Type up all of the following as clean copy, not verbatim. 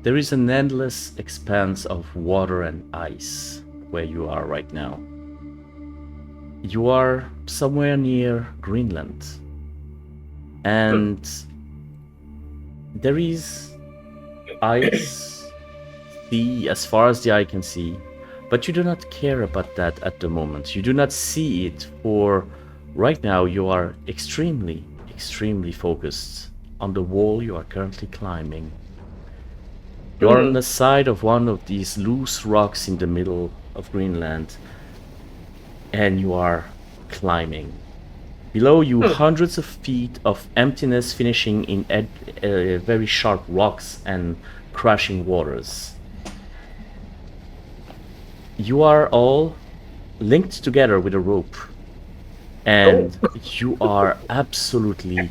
There is an endless expanse of water and ice where you are right now. You are somewhere near Greenland, and there is ice, sea as far as the eye can see, but you do not care about that at the moment. You do not see it, for right now you are extremely, extremely focused on the wall you are currently climbing. You are on the side of one of these loose rocks in the middle of Greenland, and you are climbing. Below you, hundreds of feet of emptiness finishing in very sharp rocks and crashing waters. You are all linked together with a rope, and you are absolutely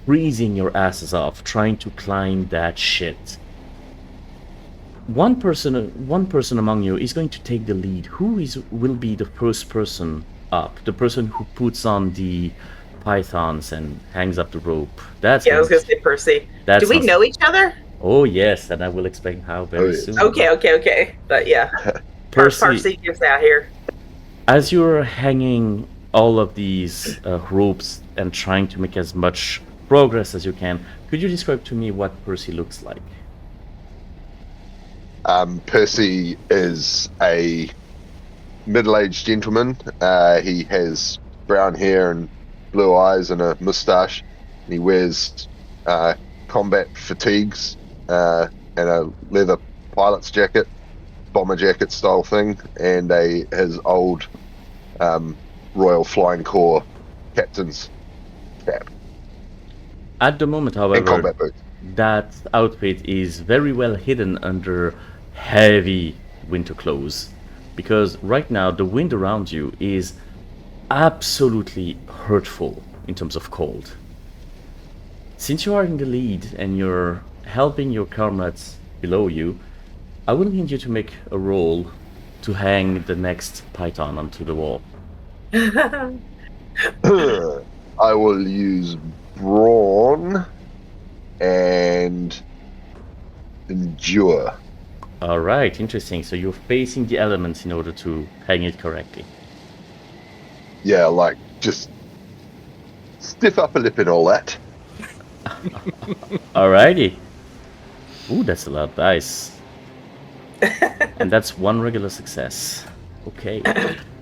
freezing your asses off trying to climb that shit. One person among you is going to take the lead. Will be the first person up? The person who puts on the pythons and hangs up the rope. I was gonna say Percy. Do we know each other? Oh yes, and I will explain how very soon. Okay. But yeah, Percy gets out here. As you're hanging all of these ropes and trying to make as much progress as you can, could you describe to me what Percy looks like? Percy is a middle-aged gentleman. He has brown hair and blue eyes and a moustache. He wears combat fatigues and a leather pilot's jacket, bomber jacket style thing, and his old Royal Flying Corps captain's cap. At the moment, however, and combat boots. That outfit is very well hidden under heavy winter clothes, because right now the wind around you is absolutely hurtful in terms of cold. Since you are in the lead and you're helping your comrades below you, I will need you to make a roll to hang the next python onto the wall. I will use brawn and endure. All right, interesting. So you're facing the elements in order to hang it correctly. Yeah, like just stiff upper lip and all that. Alrighty. Ooh, that's a lot of dice. And that's one regular success. Okay.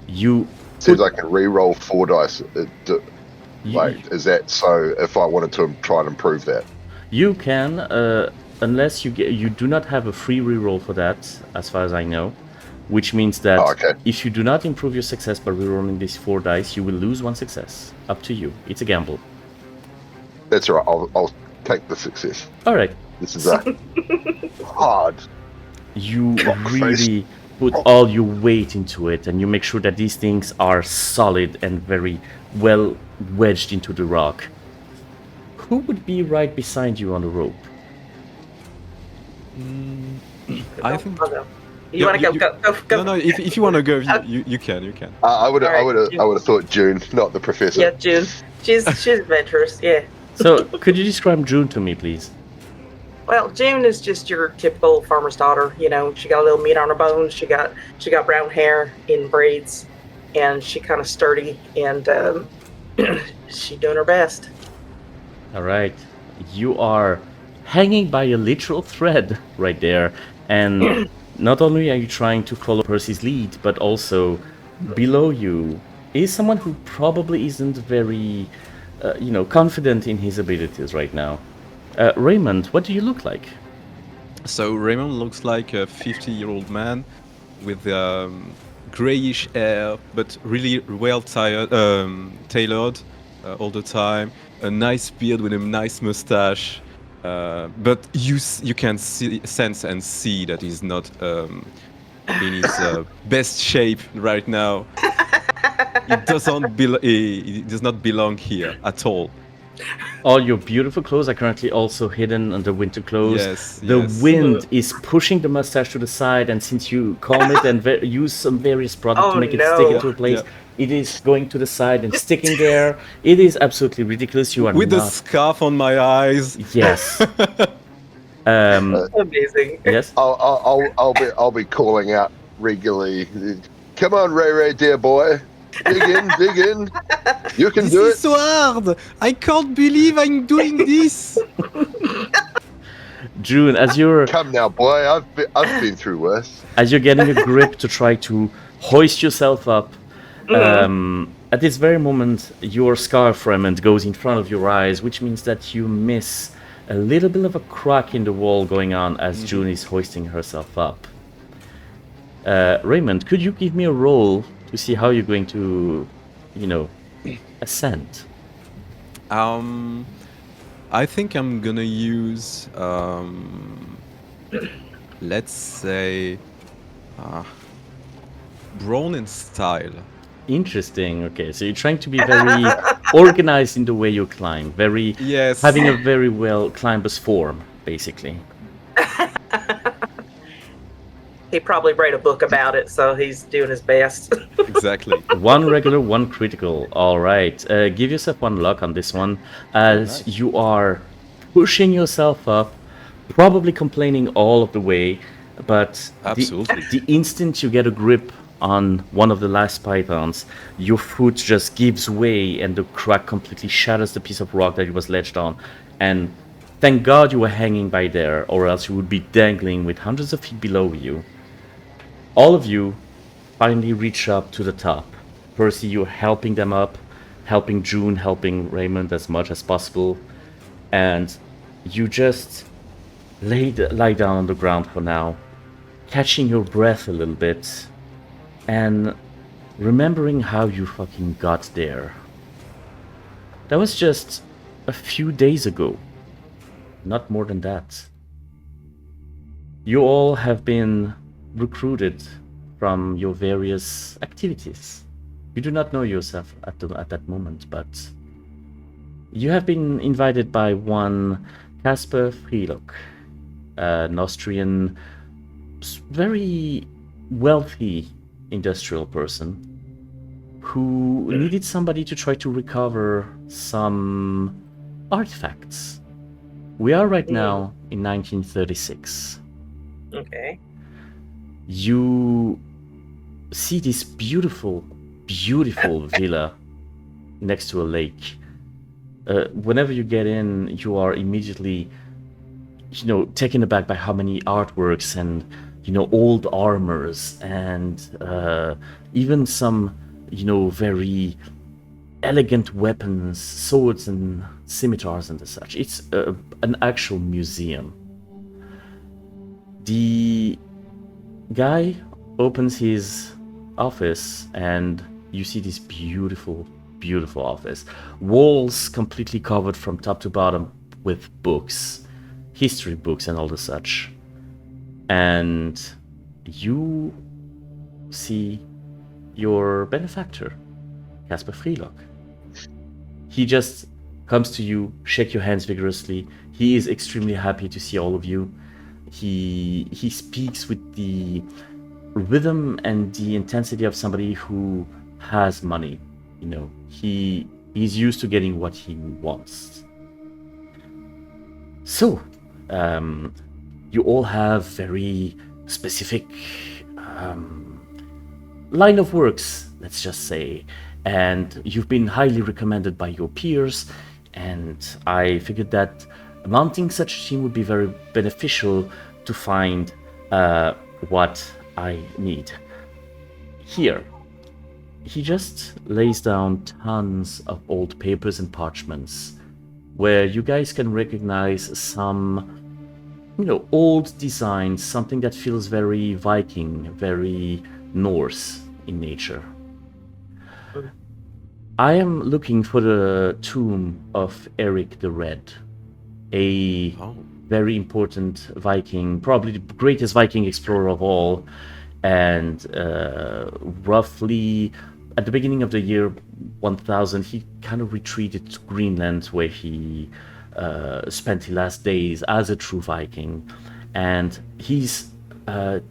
You seems like I can re-roll 4 dice. Is that so? If I wanted to try and improve that, you can, unless you do not have a free reroll for that, as far as I know. Which means that if you do not improve your success by rerolling these 4 dice, you will lose 1 success. Up to you. It's a gamble. That's right. I'll take the success. All right. This is hard. You really put all your weight into it, and you make sure that these things are solid and very well wedged into the rock. Who would be right beside you on the rope? I think. You want to go? No. If you want to go, you can. I would have thought June, not the professor. Yeah, June. She's adventurous. Yeah. So, could you describe June to me, please? Well, June is just your typical farmer's daughter. You know, she got a little meat on her bones. She got brown hair in braids, and she kind of sturdy, and she doing her best. All right, you are hanging by a literal thread right there, and not only are you trying to follow Percy's lead, but also below you is someone who probably isn't very, confident in his abilities right now. Raymond, what do you look like? So Raymond looks like a 50-year-old man with grayish hair, but really well tailored all the time. A nice beard with a nice mustache. But you can sense and see that he's not in his best shape right now. He does not belong here at all. All your beautiful clothes are currently also hidden under winter clothes. Yes. The wind is pushing the mustache to the side, and since you comb it and use some various product to make it stick into a place, it is going to the side and sticking there. It is absolutely ridiculous. You are with the scarf on my eyes. Yes. Amazing. Yes. I'll be calling out regularly. Come on, Ray, dear boy, dig in. You can This do is it. so hard. I can't believe I'm doing this. June, as you're Come now, boy. I've been through worse. getting a grip to try to hoist yourself up, at this very moment, your scarf remnant goes in front of your eyes, which means that you miss a little bit of a crack in the wall going on as June is hoisting herself up. Raymond, could you give me a roll to see how you're going to, ascend? I think I'm gonna use, let's say, brawn and style. Interesting. Okay, so you're trying to be very organized in the way you climb, Yes. having a very well climber's form, basically. He'd probably write a book about it, so he's doing his best. Exactly. One regular, one critical. All right. Give yourself one luck on this one, as you are pushing yourself up, probably complaining all of the way, but Absolutely. the instant you get a grip on one of the last pythons, your foot just gives way and the crack completely shatters the piece of rock that it was ledged on. And thank God you were hanging by there, or else you would be dangling with hundreds of feet below you. All of you finally reach up to the top. Percy, you're helping them up, helping June, helping Raymond as much as possible. And you just lie down on the ground for now, catching your breath a little bit, and remembering how you fucking got there. That was just a few days ago. Not more than that. You all have been recruited from your various activities. You do not know yourself at that moment, but you have been invited by one Casper Freelock, an Austrian, very wealthy industrial person who needed somebody to try to recover some artifacts. We are right now in 1936. Okay. You see this beautiful villa next to a lake. Whenever you get in, you are immediately, taken aback by how many artworks and, old armors and even some, very elegant weapons, swords and scimitars and such. It's an actual museum. The guy opens his office and you see this beautiful office. Walls completely covered from top to bottom with books, history books and all the such. And you see your benefactor, Casper Freelock. He just comes to you, shake your hands vigorously. He is extremely happy to see all of you. He speaks with the rhythm and the intensity of somebody who has money. He's used to getting what he wants. So, you all have very specific line of works, let's just say, and you've been highly recommended by your peers, and I figured that mounting such a team would be very beneficial to find what I need. Here, he just lays down tons of old papers and parchments where you guys can recognize some, old designs, something that feels very Viking, very Norse in nature. I am looking for the tomb of Erik the Red, a very important Viking, probably the greatest Viking explorer of all, and roughly at the beginning of the year 1000, he kind of retreated to Greenland, where he spent his last days as a true Viking. And his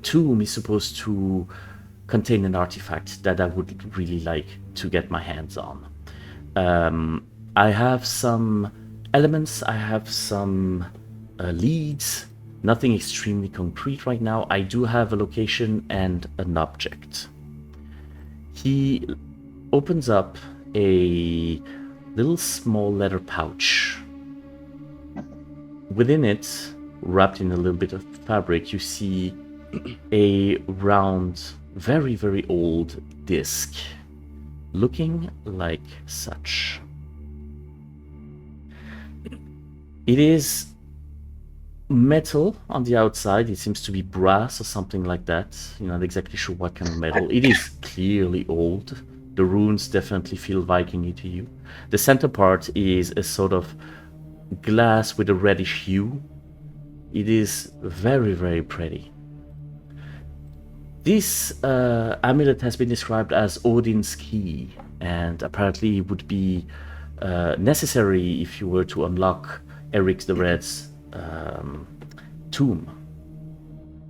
tomb is supposed to contain an artifact that I would really like to get my hands on. I have some elements, I have some leads, Nothing extremely concrete right now. I do have a location and an object. He opens up a little small leather pouch. Within it, wrapped in a little bit of fabric, you see a round, very, very old disc, looking like such. It is metal on the outside. It seems to be brass or something like that. You're not exactly sure what kind of metal. It is clearly old. The runes definitely feel Viking-y to you. The center part is a sort of glass with a reddish hue. It is very, very pretty. This amulet has been described as Odin's key, and apparently it would be necessary if you were to unlock Erik the Red's tomb.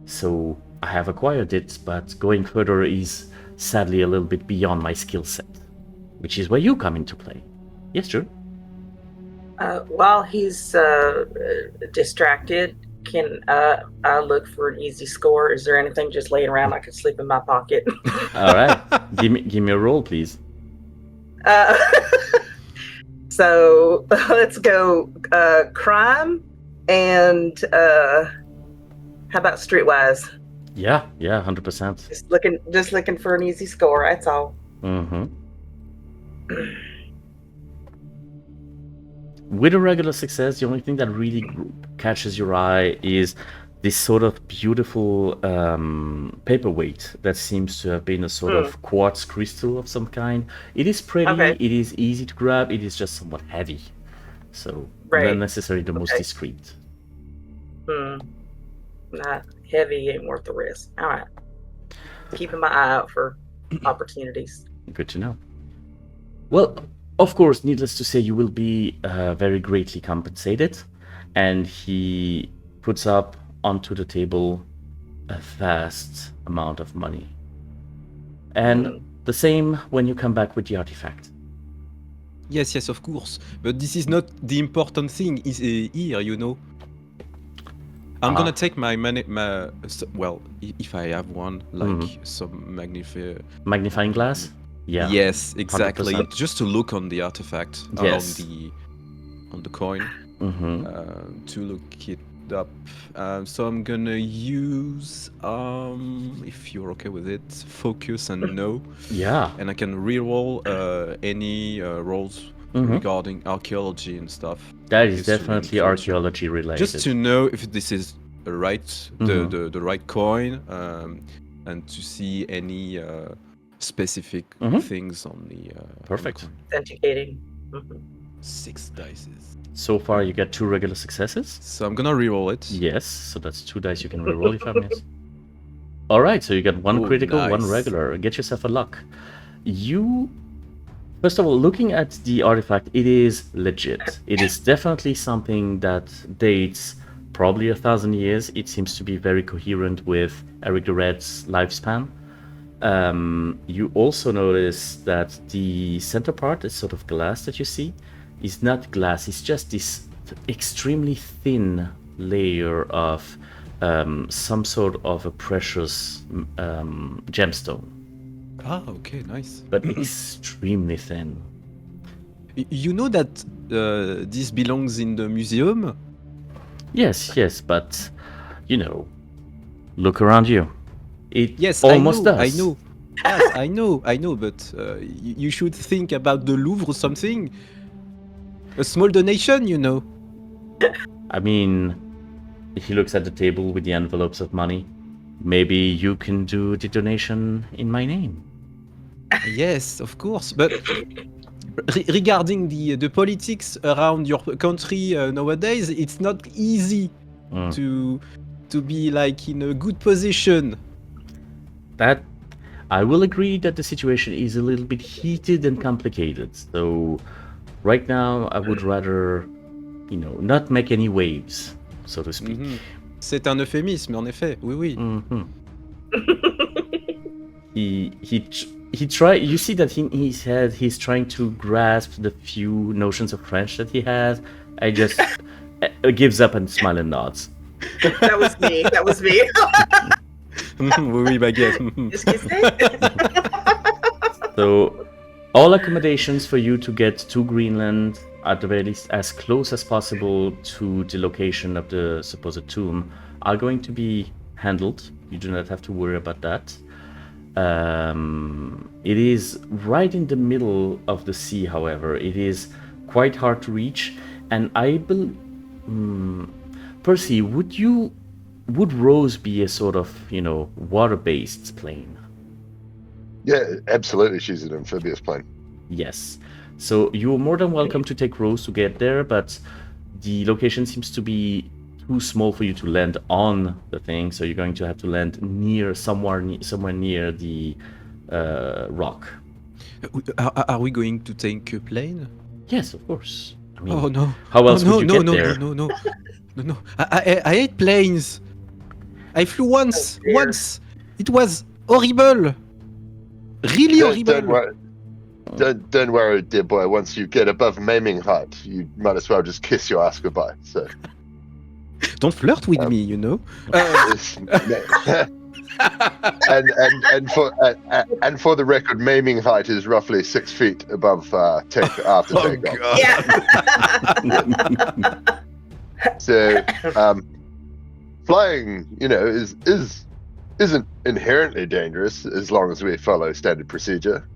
So I have acquired it, but going further is sadly a little bit beyond my skill set, which is where you come into play. Yes, Drew? While he's distracted, can I look for an easy score? Is there anything just laying around I could slip in my pocket? All right, give me a roll, please. So let's go crime and how about streetwise? Yeah, 100%. Just looking for an easy score. That's all. Mm-hmm. With a regular success, the only thing that really catches your eye is this sort of beautiful paperweight that seems to have been a sort of quartz crystal of some kind. It is pretty, Okay. It is easy to grab, it is just somewhat heavy. So, Right. not necessarily the most discreet. Not heavy ain't worth the risk. All right. Keeping my eye out for opportunities. Good to know. Well, of course, needless to say, you will be very greatly compensated. And he puts up onto the table a vast amount of money. And the same when you come back with the artifact. Yes, of course. But this is not the important thing. Is here, you know. I'm gonna take my money. Well, if I have one, like some Magnifying glass? Yeah. Yes, exactly. 100%. Just to look on the artifact, Yes. on the coin, to look it up. So I'm gonna use, if you're okay with it, focus and no. Yeah. And I can reroll any rolls regarding archaeology and stuff. That is Just to definitely reinforce it. archaeology related. Just to know if this is right, the right coin, and to see any specific things on the Perfect. on the coin. Authenticating. 6 dices. So far, you get 2 regular successes. So I'm gonna reroll it. Yes, so that's 2 dice you can reroll if I miss. All right, so you got 1 Oh, critical, 1 nice. regular. Get yourself a luck. First of all, looking at the artifact, it is legit. It is definitely something that dates probably 1,000 years. It seems to be very coherent with Erik the Red's lifespan. You also notice that the center part, this sort of glass that you see, is not glass. It's just this extremely thin layer of some sort of a precious gemstone, Ah, okay, nice. but extremely thin. You know that this belongs in the museum? Yes, but look around you. It Yes, almost I does. know. Yes, I know, but you should think about the Louvre or something. A small donation, you know. I mean, he looks at the table with the envelopes of money. Maybe you can do the donation in my name. Yes, of course. But regarding the politics around your country nowadays, it's not easy to be like in a good position. That I will agree that the situation is a little bit heated and complicated. So right now I would rather, not make any waves, so to speak. C'est un euphémisme, en effet. Oui. He try. You see that in his head he's trying to grasp the few notions of French that he has. I just gives up and smile and nods. That was me. That was me. Oui, baguette. Excuse me. So, all accommodations for you to get to Greenland, at the very least as close as possible to the location of the supposed tomb, are going to be handled. You do not have to worry about that. It is right in the middle of the sea, however. It is quite hard to reach, and I believe... Percy, would Rose be a sort of, water-based plane? Yeah, absolutely. She's an amphibious plane. Yes. So you're more than welcome to take Rose to get there, but the location seems to be too small for you to land on the thing, so you're going to have to land somewhere near the rock. Are we going to take a plane? Yes, of course. I mean, Oh no! how else no, would you no, get no, there? no! I hate planes. I flew once. Oh, dear. Once. It was horrible. Really horrible. Don't worry, dear boy. Once you get above maiming height, you might as well just kiss your ass goodbye. So Don't flirt with me, you know. and for the record, maiming height is roughly 6 feet above after Oh takeoff. God. Yeah. So flying, isn't inherently dangerous as long as we follow standard procedure.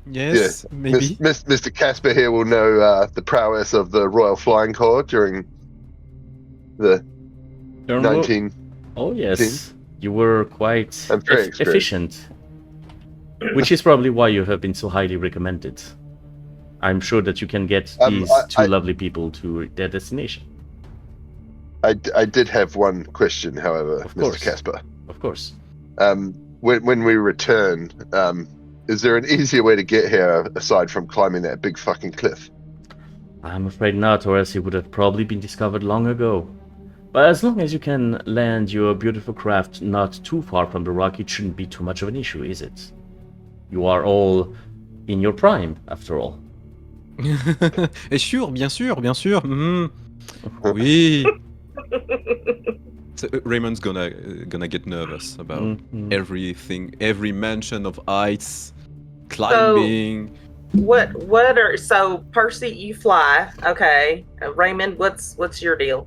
Yes, maybe. Mr. Casper here will know the prowess of the Royal Flying Corps during the 19. Oh yes, you were quite I'm very experienced. efficient, which is probably why you have been so highly recommended. I'm sure that you can get these two lovely people to their destination. I did have one question, however, Of Mr. course. Casper. Of course. When we return, is there an easier way to get here aside from climbing that big fucking cliff? I'm afraid not, or else it would have probably been discovered long ago. But as long as you can land your beautiful craft not too far from the rock, it shouldn't be too much of an issue, is it? You are all in your prime, after all. Et sûr, bien sûr, bien sûr. Oui. So, Raymond's gonna get nervous about everything, every mention of heights, climbing. So Percy, you fly, okay? Raymond, what's your deal?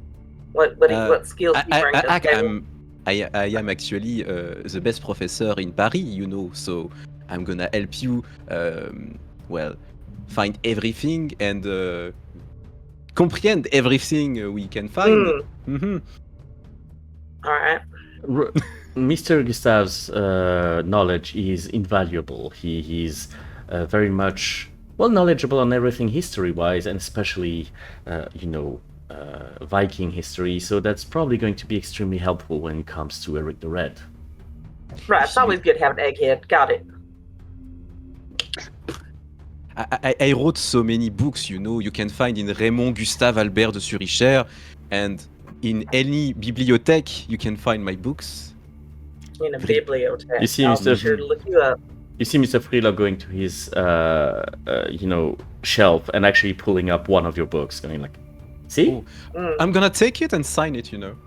What skills do you bring to the table? I am actually the best professor in Paris, you know. So I'm gonna help you, find everything and comprehend everything we can find. All right. Mr. Gustave's knowledge is invaluable. He's very much knowledgeable on everything history-wise, and especially, Viking history. So that's probably going to be extremely helpful when it comes to Erik the Red. Right. It's always good to have an egghead. Got it. I wrote so many books, you know. You can find in Raymond Gustave Albert de Suricher, and in any bibliothèque you can find my books. In a bibliothèque. You see, I'll Mr. be sure to look you up. You see Mr. Freela going to his, shelf and actually pulling up one of your books, going like, see? I'm gonna take it and sign it, you know.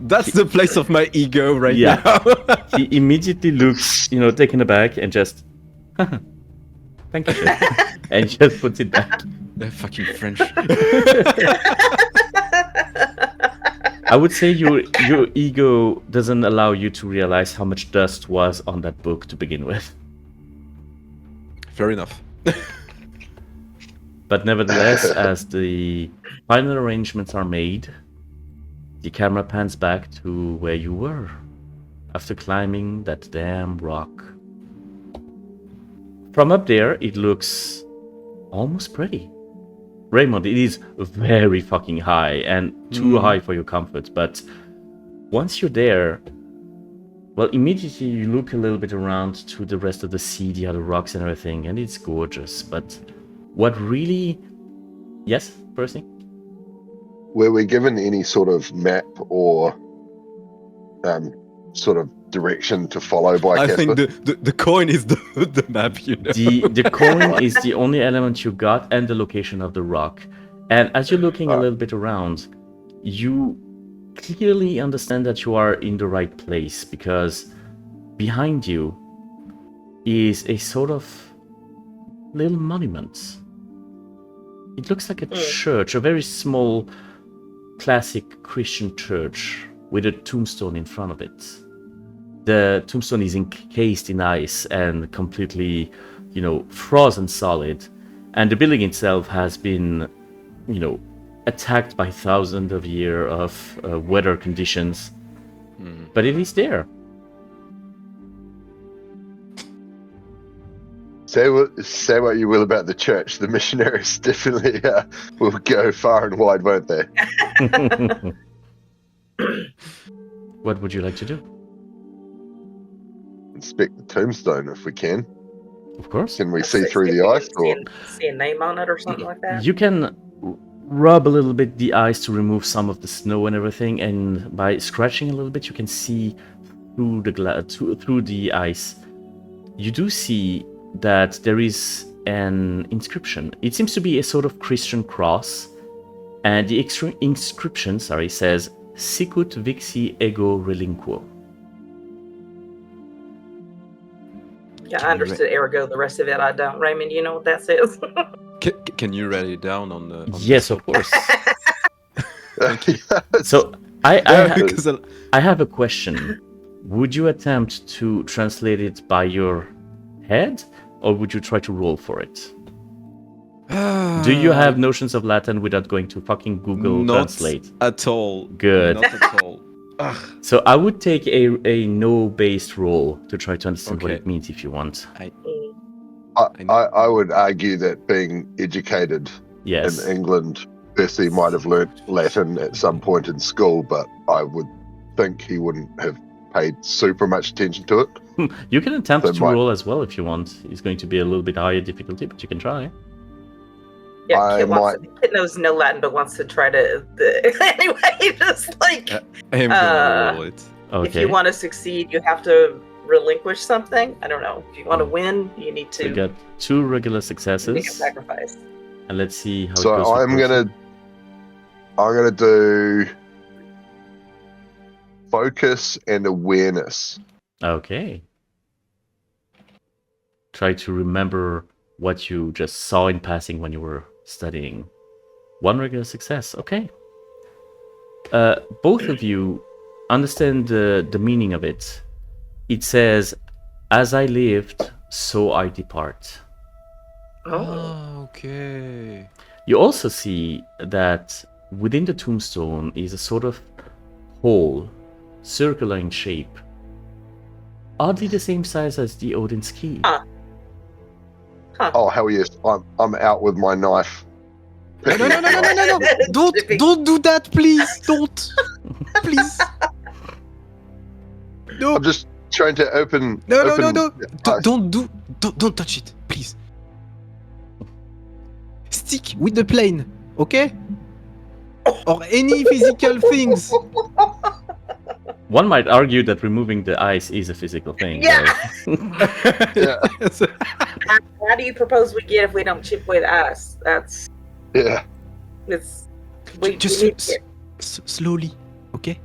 That's the place of my ego right now. He immediately looks, taken aback and just, thank you, and just puts it back. They're fucking French. I would say your ego doesn't allow you to realize how much dust was on that book to begin with. Fair enough. But nevertheless, as the final arrangements are made, the camera pans back to where you were after climbing that damn rock. From up there, it looks almost pretty. Raymond, it is very fucking high and too high for your comfort, but once you're there, immediately you look a little bit around to the rest of the sea, the other rocks and everything, and it's gorgeous. But what really... Yes, Percy? Were we given any sort of map or sort of direction to follow by I Casper? think the coin is the map, you know. The coin is the only element you got, and the location of the rock. And as you're looking a little bit around, you clearly understand that you are in the right place, because behind you is a sort of little monument. It looks like a church, a very small, classic Christian church with a tombstone in front of it. The tombstone is encased in ice and completely, frozen solid. And the building itself has been, attacked by thousands of years of weather conditions. But it is there. Say what you will about the church. The missionaries definitely will go far and wide, won't they? What would you like to do? Inspect the tombstone if we can. Of course. Can we see through the ice? See a name on it or something like that? You can rub a little bit the ice to remove some of the snow and everything, and by scratching a little bit, you can see through the ice. You do see that there is an inscription. It seems to be a sort of Christian cross, and the inscription, says "Sicut vixi ego relinquo." Yeah, I understood ergo. The rest of it, I don't. Raymond, you know what that says? Can you write it down on the? Yes, of course. Thank you. So I have a question. Would you attempt to translate it by your head, or would you try to roll for it? Do you have notions of Latin without going to fucking Google Translate? Not at all. Good. Not at all. So I would take a no-based roll to try to understand what Okay. it means if you want. I would argue that being educated Yes. in England, Percy might have learnt Latin at some point in school, but I would think he wouldn't have paid super much attention to it. You can attempt So to my- roll as well if you want. It's going to be a little bit higher difficulty, but you can try. Yeah, Kit knows no Latin, but wants to try to. Anyway, just like I am gonna roll it. Okay. if you want to succeed, you have to relinquish something. I don't know. If you want to win, you need So you to got 2 regular make a successes, sacrifice. and let's see how So it goes. with I'm Percy. gonna do focus and awareness. Okay. Try to remember what you just saw in passing when you were studying. 1 regular success. Okay. Both of you understand the meaning of it. It says, "As I lived, so I depart." Okay. You also see that within the tombstone is a sort of hole, circular in shape, oddly the same size as the Odin's key. Oh hell yes! I'm out with my knife. No! Don't do that, please! Don't, please. No! I'm just trying to open. No! ice. Don't touch it, please. Stick with the plane, okay? Or any physical things. One might argue that removing the ice is a physical thing. Yeah. right? Yeah, How do you propose we get if we don't chip away the ice? That's yeah. it's. We Just need to get- slowly, okay?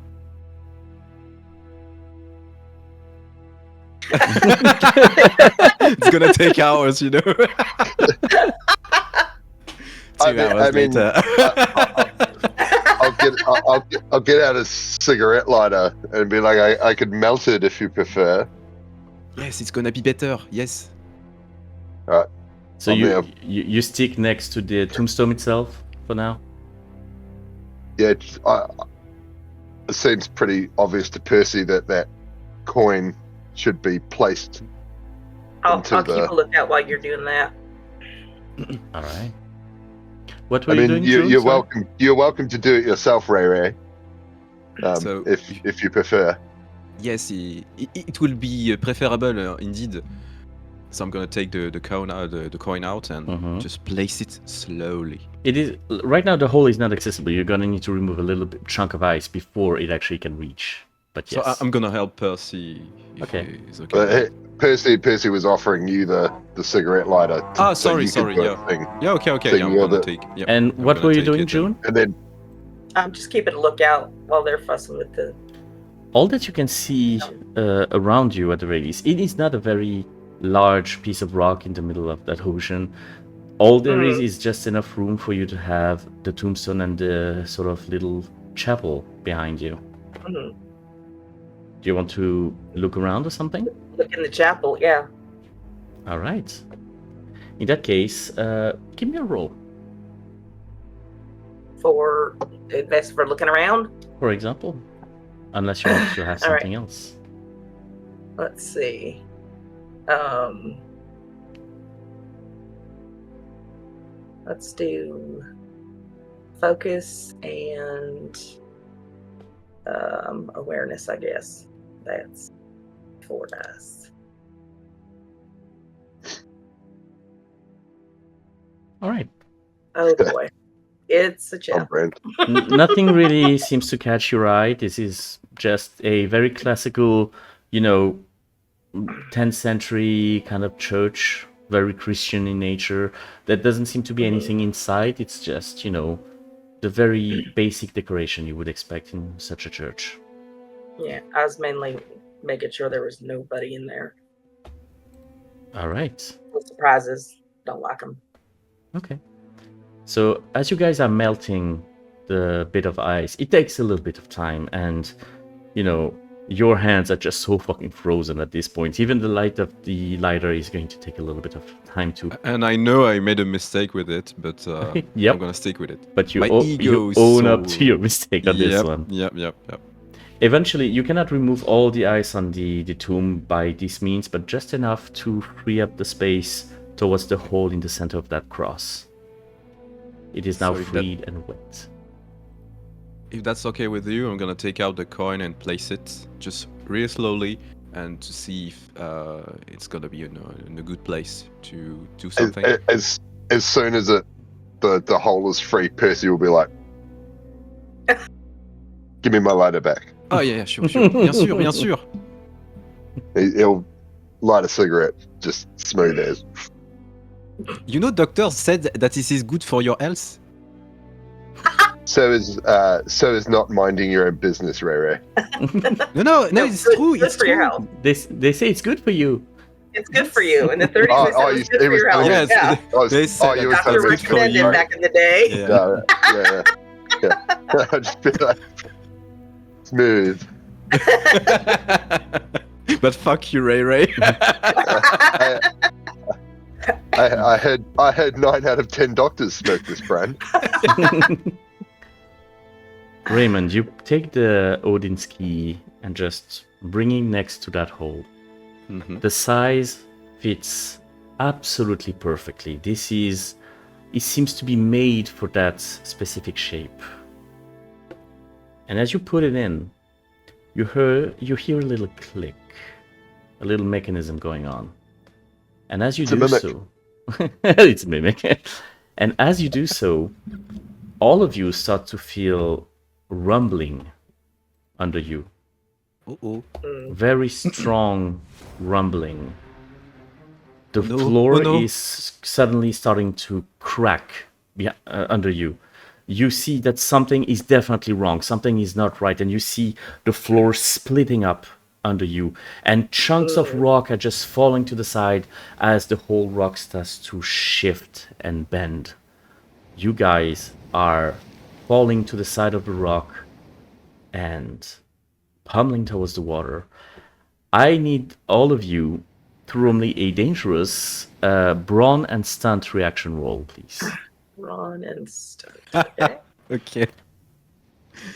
It's gonna take hours, you know. 2 hours later. I'll get out a cigarette lighter and be like, I could melt it if you prefer. Yes, it's gonna be better. Yes. So Oh, you, man. you stick next to the tombstone itself for now? Yeah, it seems pretty obvious to Percy that coin should be placed. I'll into keep the- a lookout while you're doing that. All right. What were I you mean, doing? you're Jules? Sorry? welcome. You're welcome to do it yourself, Ray Ray. So- If you prefer. Yes, it will be preferable indeed. So I'm gonna take the coin out and Mhm. just place it slowly. It is right now. The hole is not accessible. You're gonna need to remove a little chunk of ice before it actually can reach. But yes. So I'm gonna help Percy. If Okay. he's But okay. Percy was offering you the cigarette lighter. Sorry, you could do a thing. Yeah, okay, Thing yeah, I'm with gonna it. take. Yeah, And I'm what gonna were you take doing, it then. June? And then Just keeping a lookout while they're fussing with the. All that you can see around you at the very least, it is not a very large piece of rock in the middle of that ocean. All there is just enough room for you to have the tombstone and the sort of little chapel behind you. Mhm. Do you want to look around or something? Look in the chapel, yeah. All right. In that case, give me a roll, For looking around. for example. Unless you want to have All right. something else. Let's see. Let's do focus and awareness, I guess. That's 4 dice. All right. Oh boy. It's a on chapel. brand. Nothing really seems to catch your eye. This is just a very classical, 10th century kind of church, very Christian in nature. There doesn't seem to be anything inside. It's just, the very basic decoration you would expect in such a church. Yeah, I was mainly making sure there was nobody in there. All right. No surprises. Don't like them. Okay. So as you guys are melting the bit of ice, it takes a little bit of time, and your hands are just so fucking frozen at this point. Even the light of the lighter is going to take a little bit of time to. And I know I made a mistake with it, but Yep. I'm gonna stick with it. But you, My ego you is own so- up to your mistake on this Yep, one. Yep. Eventually, you cannot remove all the ice on the tomb by this means, but just enough to free up the space towards the hole in the center of that cross. It is now So if freed and wet. If that's okay with you, I'm gonna take out the coin and place it just really slowly, and to see if it's gonna be in a good place to do something. As soon as the hole is free, Percy will be like, "Give me my lighter back." Oh yeah, sure. Bien sûr. He'll light a cigarette, just smooth as. You know, doctors said that this is good for your health. So is not minding your own business, Ray Ray. No, No, it's good- true. good It's for your true. health. They say it's good for you. It's good for you. In the 30s, Oh, they said it was good for your health. Yes, Yeah. they said you that were it's Doctor telling me good for to- recommended you. back in the day. Yeah. Yeah. I'd just be like, smooth. But fuck you, Ray. I had 9 out of 10 doctors smoke this brand. Raymond, you take the Odin's key and just bring it next to that hole. Mhm. The size fits absolutely perfectly. It seems to be made for that specific shape. And as you put it in, you hear a little click, a little mechanism going on. And as you It's a do mimic. so, it's a mimic. And as you do so, all of you start to feel rumbling under you. Uh-oh. Very strong rumbling. The No, floor oh no. is suddenly starting to crack under you. You see that something is definitely wrong. Something is not right. And you see the floor splitting up under you. And chunks of rock are just falling to the side as the whole rock starts to shift and bend. You guys are falling to the side of the rock and pummeling towards the water. I need all of you to roll me a dangerous brawn and stunt reaction roll, please. Run and stuff. Okay. Okay.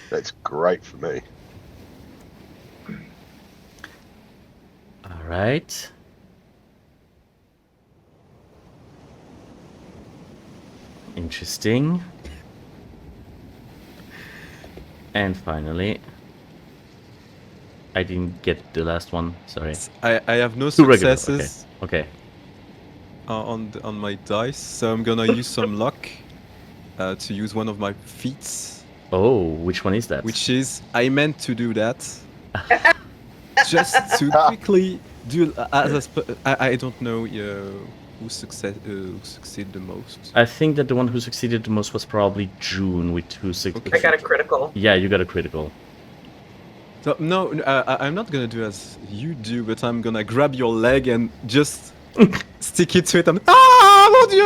That's great for me. All right. Interesting. And finally, I didn't get the last one. Sorry. I have no Two regular. successes Okay. on my dice, so I'm gonna use some luck to use one of my feats, Oh, which one is that? which is I meant to do that just to quickly Dude, I don't know who succeeded the most. I think that the one who succeeded the most was probably June with I got a critical. Yeah, you got a critical. So, no, I'm not gonna do as you do, but I'm gonna grab your leg and just stick it to it. Mon Dieu!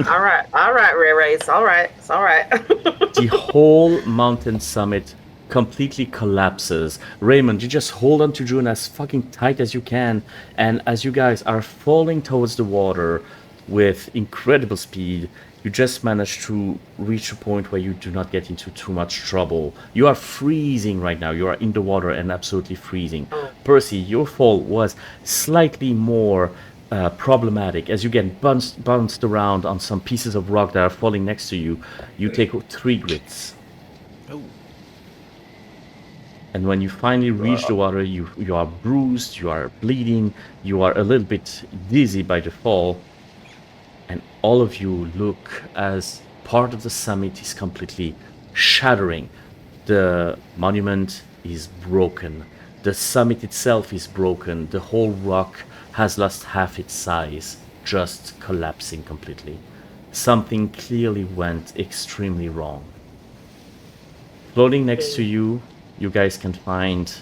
All right, Ray Ray. It's all right. The whole mountain summit completely collapses. Raymond, you just hold on to June as fucking tight as you can, and as you guys are falling towards the water with incredible speed, you just manage to reach a point where you do not get into too much trouble. You are freezing right now. You are in the water and absolutely freezing. Percy, your fall was slightly more problematic as you get bounced around on some pieces of rock that are falling next to you. You take 3 grits. Oh. And when you finally reach the water, you are bruised, you are bleeding, you are a little bit dizzy by the fall, and all of you look as part of the summit is completely shattering. The monument is broken. The summit itself is broken. The whole rock has lost half its size, just collapsing completely. Something clearly went extremely wrong. Floating next to you, you guys can find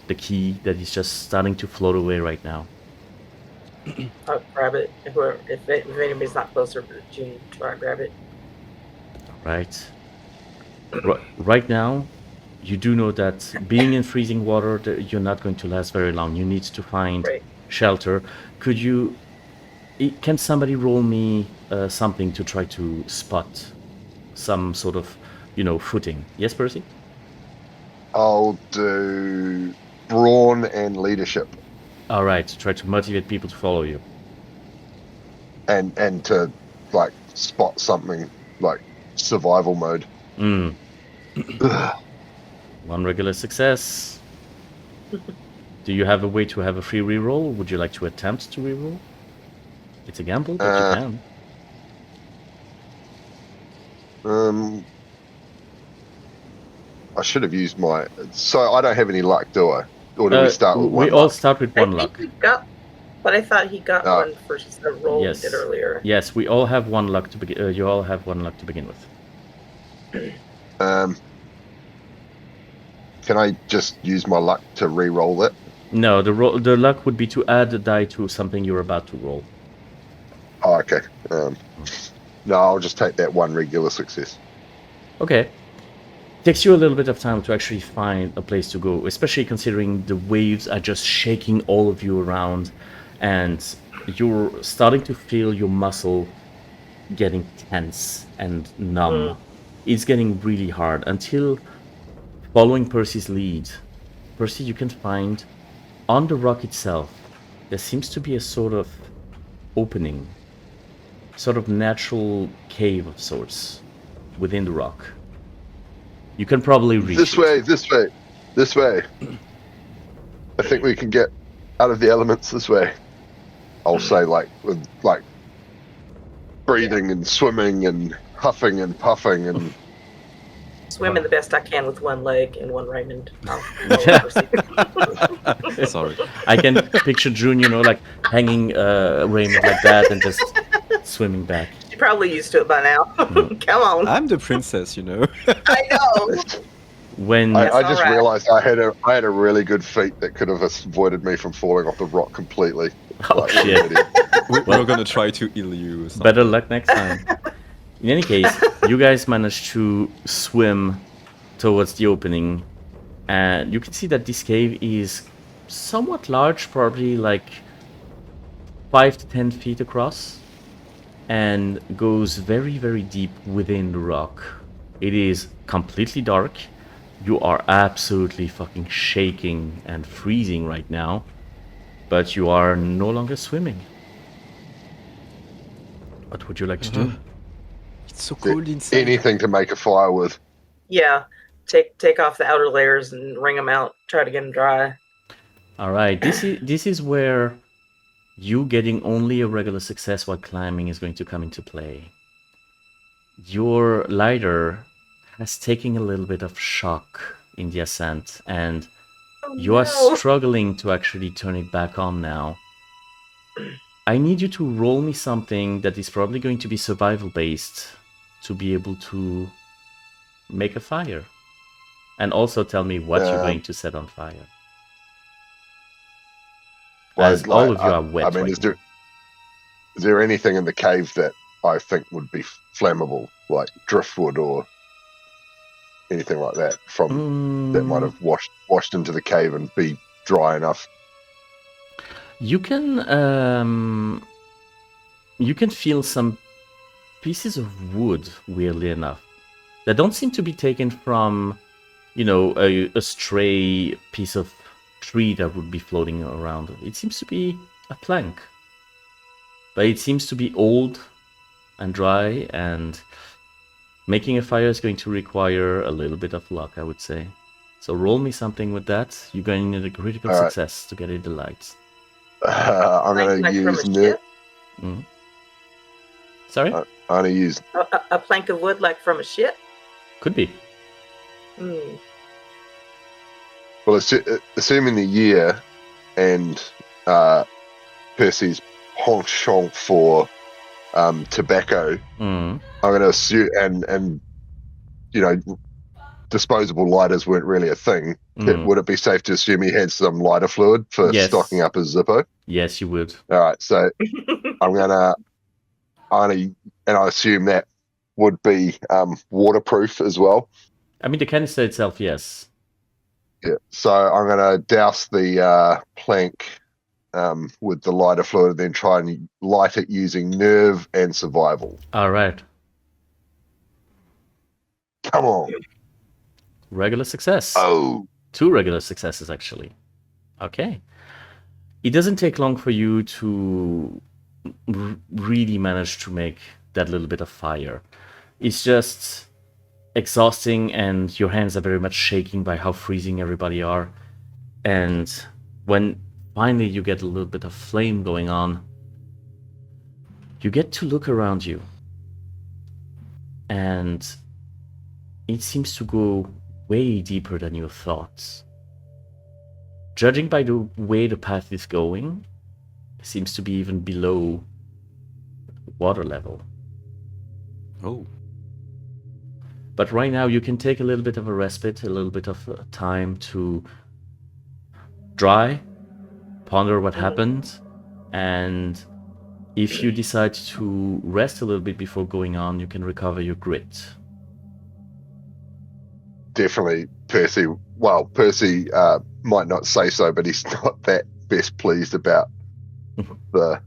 the key that is just starting to float away right now. I'll grab it. If anybody's not closer, June, try to grab it. Right. Right now, you do know that being in freezing water, you're not going to last very long. You need to find shelter. Can somebody roll me something to try to spot some sort of, footing? Yes, Percy? I'll do brawn and leadership. All right, try to motivate people to follow you. And to, like, spot something, like, survival mode. One regular success. Do you have a way to have a free reroll? Would you like to attempt to reroll? It's a gamble, but you can. I should have used my... So I don't have any luck, do I? Or do we start with one We all luck? start with one luck. But I thought he got one for the roll we did earlier. Yes, we all have one luck to begin. You all have one luck to begin with. Can I just use my luck to re-roll it? No, the luck would be to add a die to something you're about to roll. Oh, okay. No, I'll just take that one regular success. Okay. Takes you a little bit of time to actually find a place to go, especially considering the waves are just shaking all of you around, and you're starting to feel your muscle getting tense and numb. It's getting really hard until, following Percy's lead, Percy, you can find on the rock itself, there seems to be a sort of opening, sort of natural cave of sorts within the rock. You can probably reach this way. I think we can get out of the elements this way. I'll say, with breathing and swimming and huffing and puffing and swimming the best I can with one leg and one Raymond. Sorry. I can picture June, hanging Raymond like that and just swimming back. You're probably used to it by now. Come on. I'm the princess, I know. When I just realized I had a really good feat that could have avoided me from falling off the rock completely. Oh, shit. We're gonna try to heal you. Better luck next time. In any case, you guys managed to swim towards the opening, and you can see that this cave is somewhat large, probably like 5 to 10 feet across, and goes very, very deep within the rock. It is completely dark. You are absolutely fucking shaking and freezing right now, but you are no longer swimming. What would you like to do? It's so cold inside. Anything to make a fire with. Yeah, take off the outer layers and wring them out. Try to get them dry. All right, this is where you getting only a regular success while climbing is going to come into play. Your lighter has taken a little bit of shock in the ascent, and You are no. struggling to actually turn it back on now. I need you to roll me something that is probably going to be survival based to be able to make a fire. And also tell me what you're going to set on fire. As all of you are wet. I mean, right is there anything in the cave that I think would be flammable, like driftwood or anything like that that might have washed into the cave and be dry enough? You can feel some pieces of wood, weirdly enough, that don't seem to be taken from, a stray piece of tree that would be floating around. It seems to be a plank, but it seems to be old and dry, and making a fire is going to require a little bit of luck, I would say. So roll me something with that. You're going to need a critical success to get it the lights. I'm going to use Sorry? I'm going to use a plank of wood like from a ship? Could be. Well, assuming the year and Percy's penchant for tobacco, I'm going to assume, and disposable lighters weren't really a thing. Would it be safe to assume he had some lighter fluid for stocking up his Zippo? Yes, you would. All right, so I'm gonna, and I assume that would be waterproof as well. I mean, the canister itself, yes. Yeah. So I'm gonna douse the plank with the lighter fluid, and then try and light it using nerve and survival. All right. Come on. Regular success. Oh. 2 regular successes, actually. Okay. It doesn't take long for you to really manage to make that little bit of fire. It's just exhausting, and your hands are very much shaking by how freezing everybody are. And when finally you get a little bit of flame going on, you get to look around you. And it seems to go way deeper than you thought. Judging by the way the path is going, it seems to be even below water level. Oh. But right now you can take a little bit of a respite, a little bit of time to dry, ponder what happened, and if you decide to rest a little bit before going on, you can recover your grit. Definitely, Percy. Well, Percy might not say so, but he's not that best pleased about the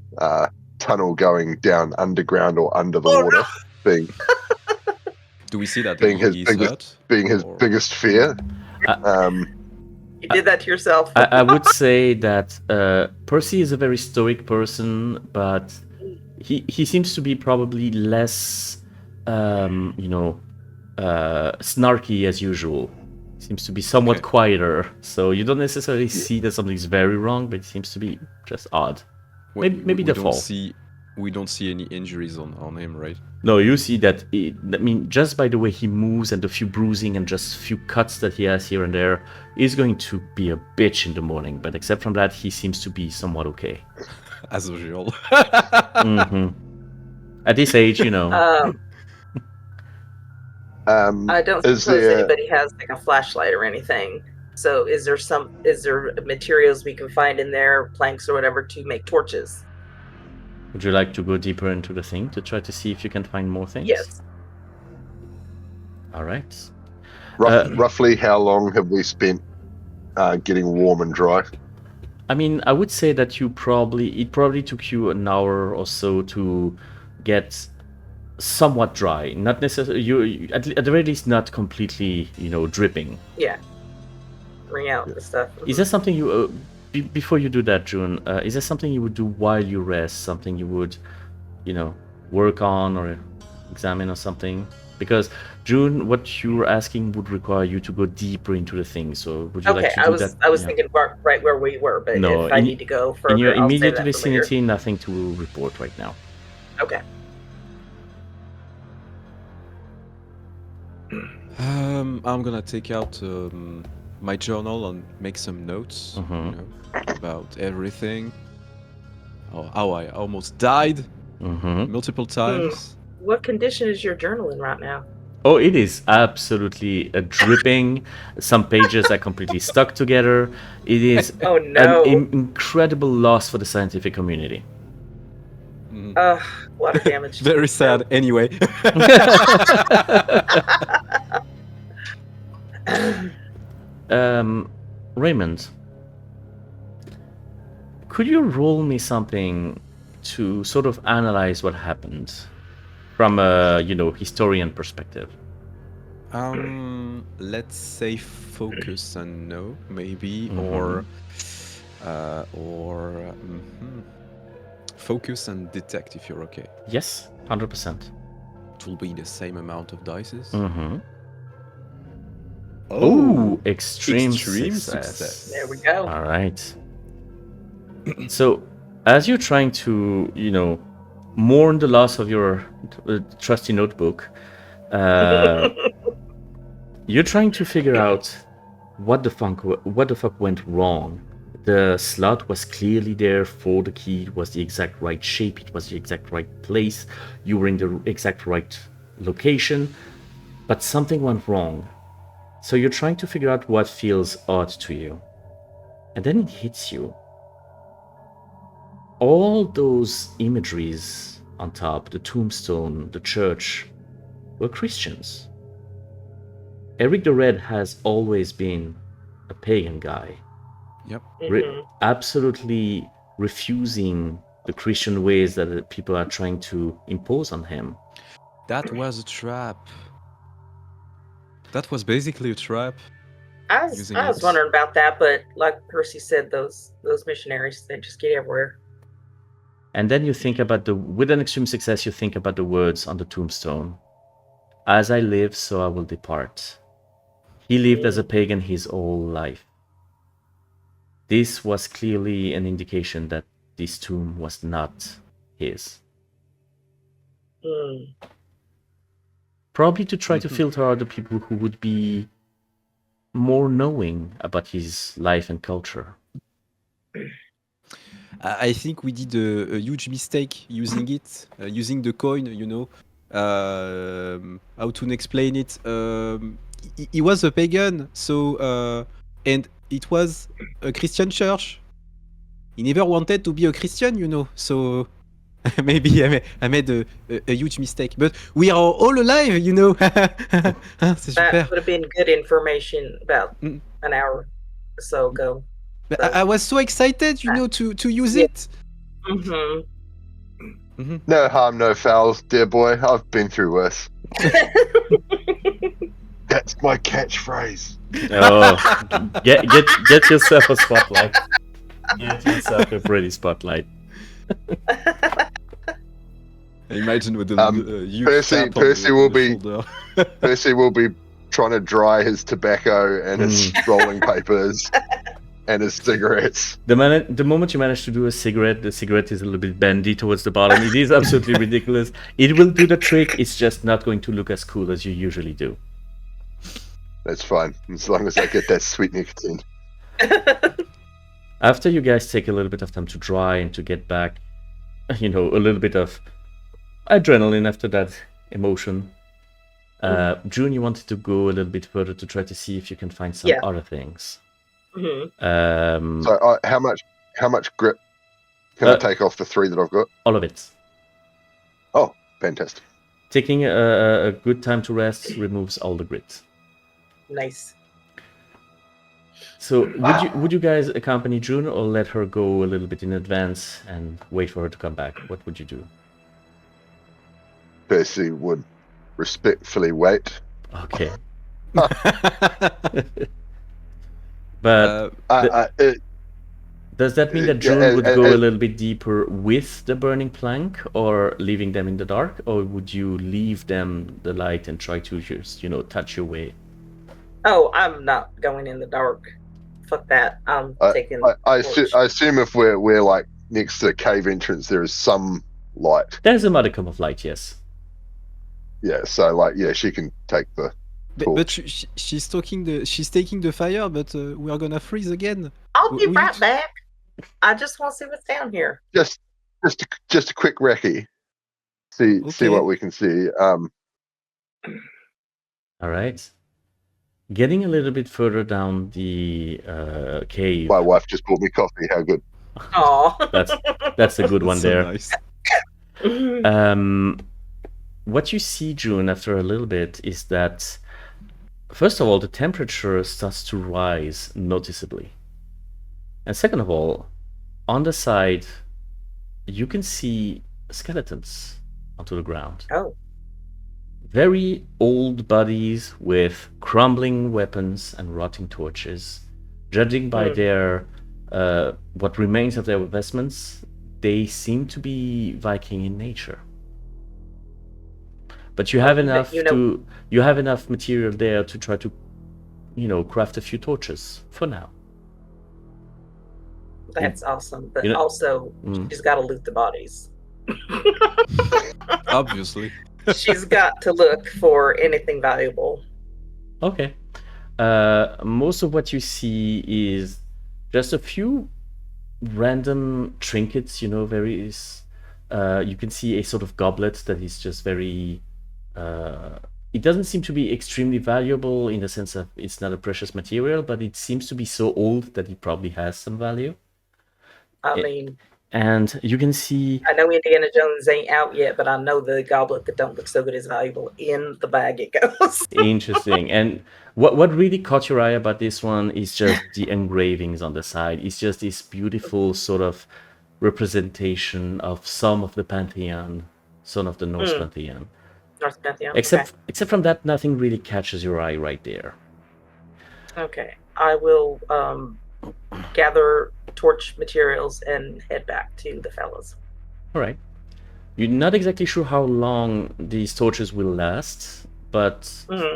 tunnel going down underground or under the water being. Do we see that being his biggest fear? You did that to yourself. I would say that Percy is a very stoic person, but he seems to be probably less, snarky as usual. Seems to be somewhat quieter, so you don't necessarily see that something's very wrong, but it seems to be just odd. Maybe the fall. We don't see any injuries on him, right? No, you see that. Just by the way he moves and the few bruising and just few cuts that he has here and there, is going to be a bitch in the morning. But except from that, he seems to be somewhat okay. As usual. At this age, I don't suppose anybody has like a flashlight or anything. So is there materials we can find in there, planks or whatever, to make torches? Would you like to go deeper into the thing to try to see if you can find more things? Yes. All right. Roughly how long have we spent getting warm and dry? I mean, I would say that it probably took you an hour or so to get somewhat dry. Not necessarily, you at the very least not completely, dripping. Yeah. Bring out the stuff. Is there something you before you do that, June? Is there something you would do while you rest? Something you would, work on or examine or something? Because June, what you were asking would require you to go deeper into the thing. So would you like to do that? I was thinking right where we were, but no, if I need to go further, in your I'll immediate save that for later. vicinity, nothing to report right now. Okay. I'm gonna take out my journal and make some notes, Mhm. about everything. Or how I almost died multiple times. What condition is your journal in right now? Oh, it is absolutely dripping. Some pages are completely stuck together. It is Oh an no. incredible loss for the scientific community. Ugh, a lot of damage. Very sad. Anyway. Raymond, could you roll me something to sort of analyze what happened from a historian perspective? Let's say focus and no, maybe, or focus and detect if you're okay. Yes, 100%. It will be the same amount of dices. Oh, extreme success. There we go. All right. So, as you're trying to, mourn the loss of your trusty notebook, you're trying to figure out what the fuck went wrong. The slot was clearly there for the key. It was the exact right shape. It was the exact right place. You were in the exact right location, but something went wrong. So you're trying to figure out what feels odd to you. And then it hits you. All those imageries on top, the tombstone, the church, were Christians. Erik the Red has always been a pagan guy. Yep. Absolutely refusing the Christian ways that people are trying to impose on him. That was a trap. That was basically a trap. I was wondering about that, but like Percy said, those missionaries, they just get everywhere. And then you think about with an extreme success, you think about the words on the tombstone. As I live, so I will depart. He lived as a pagan his whole life. This was clearly an indication that this tomb was not his. Probably to try to filter out the people who would be more knowing about his life and culture. I think we did a huge mistake using it, using the coin, how to explain it? He was a pagan, so and it was a Christian church. He never wanted to be a Christian, so maybe I made a huge mistake. But we are all alive, C'est super. That would have been good information about an hour or so ago. But I was so excited, to use it. No harm, no foul, dear boy. I've been through worse. That's my catchphrase. Oh, get yourself a spotlight. Get yourself a pretty spotlight. Imagine with the huge Percy will be Percy will be trying to dry his tobacco and his rolling papers and his cigarettes. The moment you manage to do a cigarette, the cigarette is a little bit bendy towards the bottom. It is absolutely ridiculous. It will do the trick. It's just not going to look as cool as you usually do. That's fine, as long as I get that sweet nicotine. After you guys take a little bit of time to dry and to get back, a little bit of adrenaline after that emotion. June, you wanted to go a little bit further to try to see if you can find some other things. So how much grit can I take off the 3 that I've got? All of it. Oh, fantastic. Taking a good time to rest removes all the grit. Nice. So would you guys accompany June or let her go a little bit in advance and wait for her to come back? What would you do? Percy would respectfully wait. Okay. But does that mean that June would go a little bit deeper with the burning plank, or leaving them in the dark, or would you leave them the light and try to just touch your way? Oh, I'm not going in the dark. Fuck that. I'm taking. I assume if we're like next to the cave entrance, there is some light. There's a modicum of light, yes. Yeah, so she can take the But she's taking the fire, but we are gonna freeze again. I'll be We right need to- back. I just want to see what's down here. Just a quick recce. See Okay. what we can see. All right. Getting a little bit further down the cave. My wife just bought me coffee. How good. Oh, That's a good one so there. nice. What you see, June, after a little bit is that, first of all, the temperature starts to rise noticeably. And second of all, on the side, you can see skeletons onto the ground. Oh, Very old bodies with crumbling weapons and rotting torches. Judging by their what remains of their vestments, they seem to be Viking in nature. But you have enough you have enough material there to try to, craft a few torches for now. that's awesome. But You know- also, she's got to loot the bodies. Obviously. She's got to look for anything valuable. Okay. Most of what you see is just a few random trinkets, you can see a sort of goblet that is just very it doesn't seem to be extremely valuable in the sense of it's not a precious material, but it seems to be so old that it probably has some value. I mean, And you can see I know Indiana Jones ain't out yet, but I know the goblet that don't look so good is valuable. In the bag it goes. interesting. And what really caught your eye about this one is just the engravings on the side. It's just this beautiful sort of representation of some of the pantheon, some of the Norse pantheon. North Pantheon. Except from that, nothing really catches your eye right there. Okay. I will gather torch materials and head back to the fellows. All right. You're not exactly sure how long these torches will last, but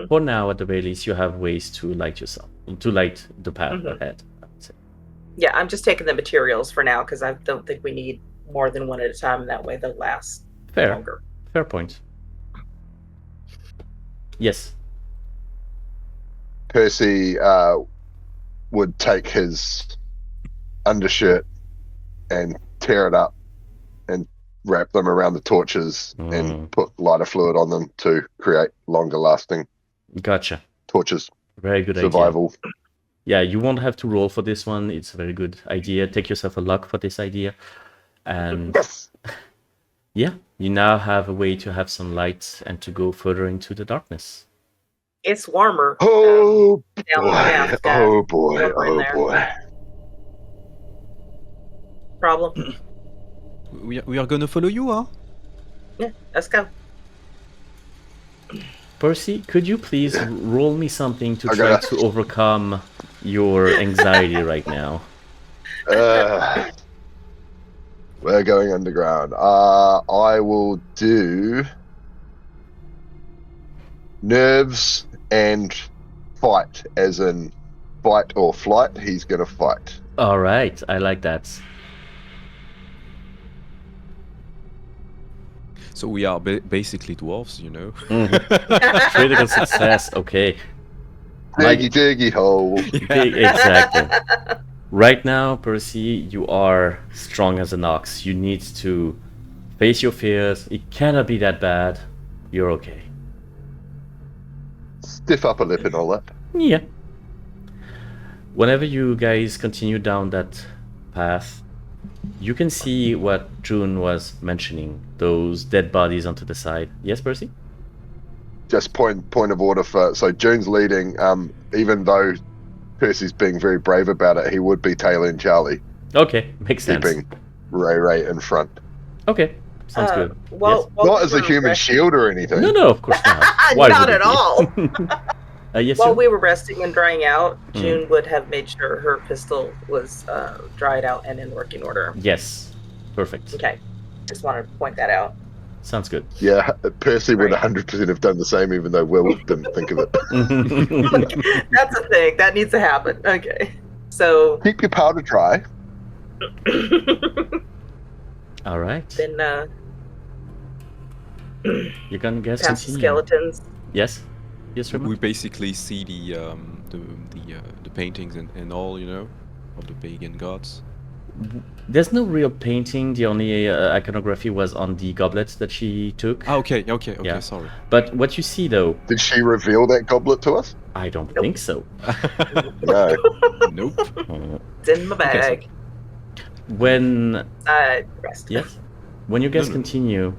for now, at the very least, you have ways to light the path ahead, I would say. Yeah, I'm just taking the materials for now because I don't think we need more than one at a time. That way they'll last longer. Fair point. Yes. Percy would take his undershirt and tear it up and wrap them around the torches and put lighter fluid on them to create longer lasting Gotcha. torches. Very good Survival. idea. Yeah, you won't have to roll for this one. It's a very good idea. Take yourself a luck for this idea. And Yes. yeah, you now have a way to have some light and to go further into the darkness. It's warmer. Oh down the path, boy. guys. Oh boy. Warmer in Oh there. boy. Problem. We are gonna follow you, huh? Yeah, let's go. Percy, could you please roll me something to Okay. try to overcome your anxiety right now? We're going underground. I will do nerves and fight, as in fight or flight. He's gonna fight. All right, I like that. So we are basically dwarves, you know. Critical success. Okay. Diggy hole. Exactly. Right now, Percy, you are strong as an ox. You need to face your fears. It cannot be that bad. You're okay. Stiff upper lip and all that. Yeah. Whenever you guys continue down that path, you can see what June was mentioning, those dead bodies onto the side. Yes, Percy? Just point of order for so June's leading. Even though Percy's being very brave about it, he would be tailing Charlie, Okay, makes sense. keeping Ray in front. Okay, sounds good. Well, Yes? while Not we as a were human resting- shield or anything. No, of course not. Why Not would at it all. be? Yes, While June? we were resting and drying out, June would have made sure her pistol was dried out and in working order. Yes, perfect. Okay, just wanted to point that out. Sounds good. Yeah, Percy would Right. 100% have done the same, even though Will didn't think of it. That's a thing that needs to happen. Okay, so Keep your powder dry. All right. then You can guess past the continue. skeletons. Yes. Yes, We Raymond? basically see the paintings and all, you know, of the pagan gods. There's no real painting. The only iconography was on the goblets that she took. Ah, okay, Yeah. sorry. But what you see, though, Did she reveal that goblet to us? I don't Nope. think so. No. Nope. It's in my Okay, so- bag. When Rest. yes, when you guys No. continue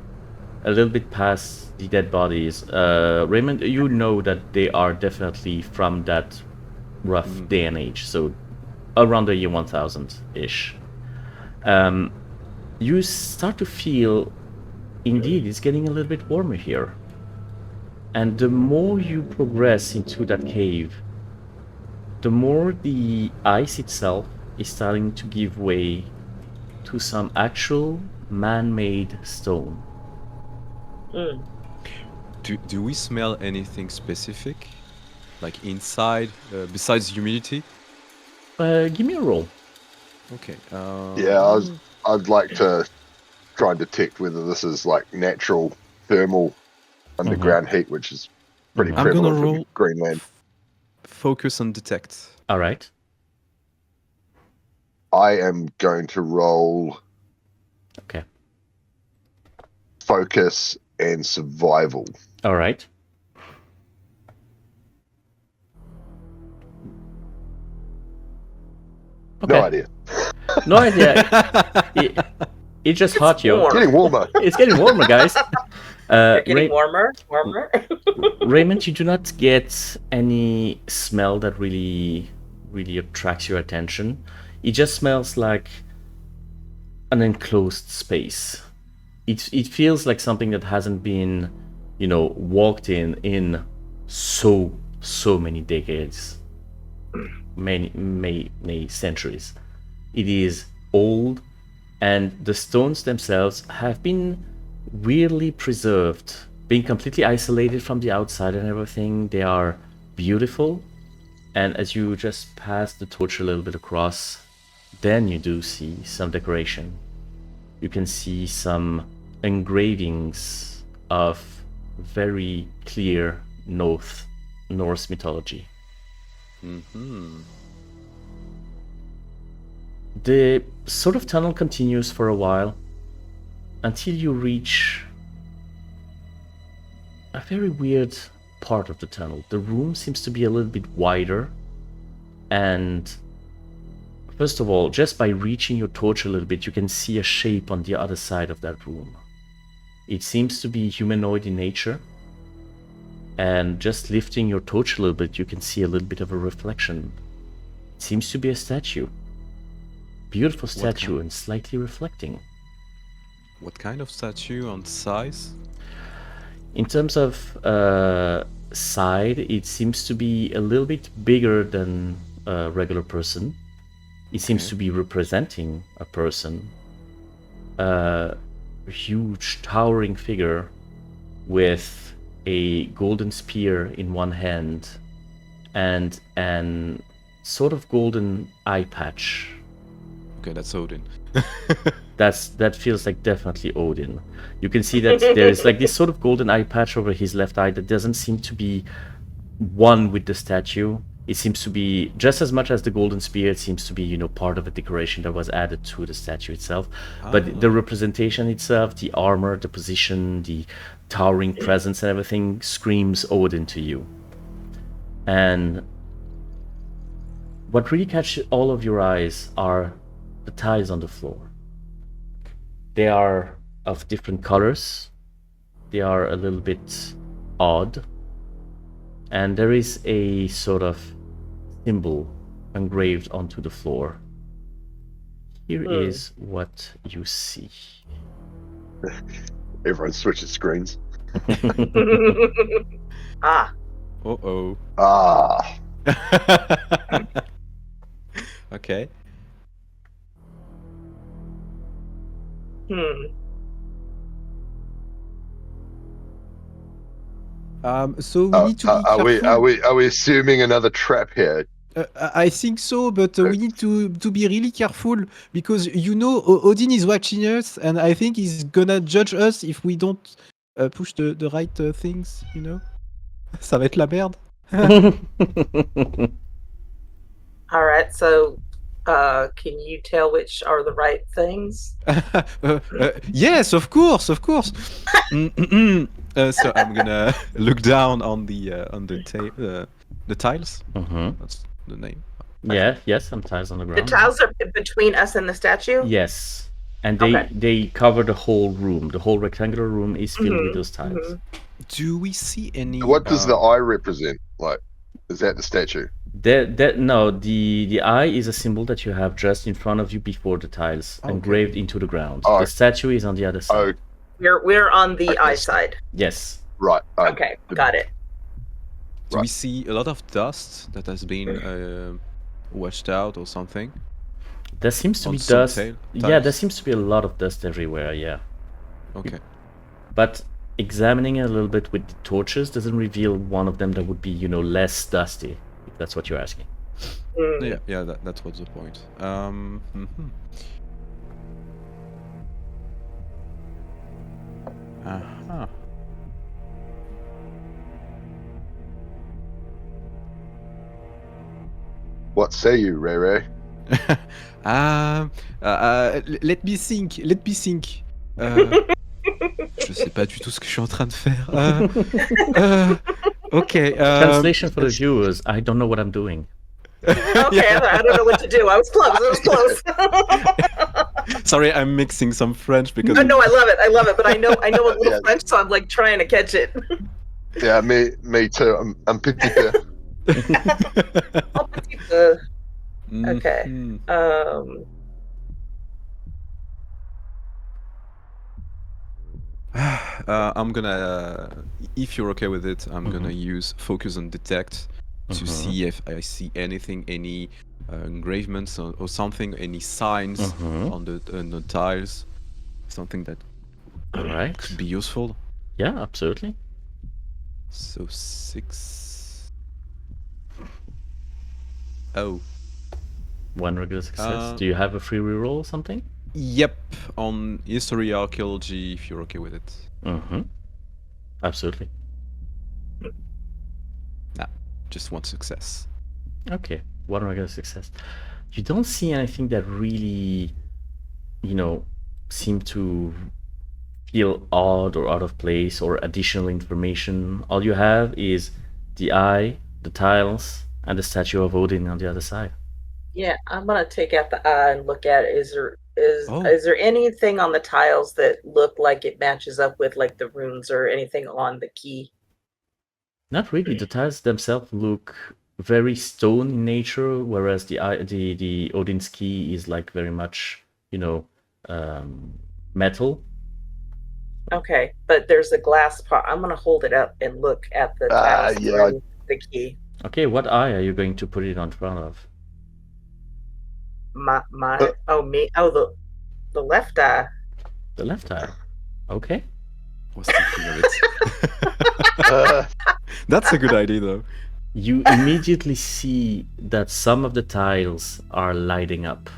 a little bit past the dead bodies, Raymond, you know that they are definitely from that rough day and age, so around the year 1000 ish. You start to feel, indeed, it's getting a little bit warmer here. And the more you progress into that cave, the more the ice itself is starting to give way to some actual man-made stone. Mm. Do we smell anything specific, like inside, besides humidity? Give me a roll. Okay. Yeah, I'd like to try and detect whether this is like natural thermal underground heat, which is pretty Mhm. I'm gonna prevalent in roll Greenland. focus on detect. All right. I am going to roll Okay. focus and survival. All right. Okay. No idea. No idea. It just hot, yo. warm. Getting warmer. It's getting warmer, guys. Getting warmer. Raymond, you do not get any smell that really attracts your attention. It just smells like an enclosed space. It feels like something that hasn't been, walked in so many decades, many centuries. It is old, and the stones themselves have been weirdly preserved, being completely isolated from the outside and everything. They are beautiful, and as you just pass the torch a little bit across, then you do see some decoration. You can see some engravings of very clear Norse mythology. The sort of tunnel continues for a while until you reach a very weird part of the tunnel. The room seems to be a little bit wider, and first of all, just by reaching your torch a little bit, you can see a shape on the other side of that room. It seems to be humanoid in nature, and just lifting your torch a little bit, you can see a little bit of a reflection. It seems to be a statue. Beautiful statue and slightly reflecting. What kind of statue on size? In terms of side, it seems to be a little bit bigger than a regular person. It seems to be representing a person. A huge towering figure with a golden spear in one hand and an sort of golden eye patch. Okay, that's Odin. That feels like definitely Odin. You can see that there is like this sort of golden eye patch over his left eye that doesn't seem to be one with the statue. It seems to be just as much as the golden spear. It seems to be, part of a decoration that was added to the statue itself. But the representation itself, the armor, the position, the towering presence and everything screams Odin to you. And what really catches all of your eyes are the tiles on the floor. They are of different colors. They are a little bit odd. And there is a sort of symbol engraved onto the floor. Here is what you see. Everyone switches screens. Ah. Uh-oh. Ah. Okay. So we need to be careful. Are we assuming another trap here? I think so, but we need to be really careful because Odin is watching us, and I think he's gonna judge us if we don't push the right things. Ça va être la merde. All right. So, can you tell which are the right things? Yes, of course, of course. So I'm gonna look down on the tiles. Mhm. That's the name. Yeah, yes, some tiles on the The ground. tiles are between us and the statue. Yes. And Okay. they cover the whole room. The whole rectangular room is filled with Mhm, those tiles. mhm. Do we see any? What does the eye represent? Like, is that the statue? No, the eye is a symbol that you have just in front of you before the tiles, Okay. engraved into the ground. Oh. The statue is on the other side. We're on the Okay. eye side. Yes. Right. Okay, got it. Do we see a lot of dust that has been washed out or something? There seems to On be some dust. tiles? Yeah, there seems to be a lot of dust everywhere, yeah. Okay. But examining it a little bit with the torches doesn't reveal one of them that would be, less dusty, if that's what you're asking. Mm. Yeah, that was the point. Uh-huh. What say you, Ray Ray? Let me think. Je sais pas du tout ce que je suis en train de faire. Okay. Translation for the viewers, I don't know what I'm doing. Okay, I don't know what to do. I was close. Sorry, I'm mixing some French because. No, I love it. But I know a little Yeah. French, so I'm like trying to catch it. Yeah, me too. I'm petit peu. Oh, petit peu. Okay. Mhm. I'm gonna, if you're okay with it, I'm gonna use focus on detect to see if I see anything, any engravements or something, any signs on the tiles, something that All right. could be useful. Yeah, absolutely. So 6. Oh. One regular success. Uh, Do you have a free reroll or something? Yep, on history archaeology, if you're okay with it. Mm-hmm. Absolutely. Just one success. Okay, one regular success. You don't see anything that really, seem to feel odd or out of place or additional information. All you have is the eye, the tiles, and the statue of Odin on the other side. Yeah, I'm gonna take out the eye and look at it. Is Oh. there anything on the tiles that look like it matches up with like the runes or anything on the key? Not really. The tiles themselves look very stone in nature, whereas the Odin's key is like very much, metal. Okay, but there's a glass part. I'm gonna hold it up and look at the tiles yeah. through the key. Okay, what eye are you going to put it on front of? Me. Oh, the left eye. The left eye. Okay. Was thinking of it. That's a good idea, though. You immediately see that some of the tiles are lighting up.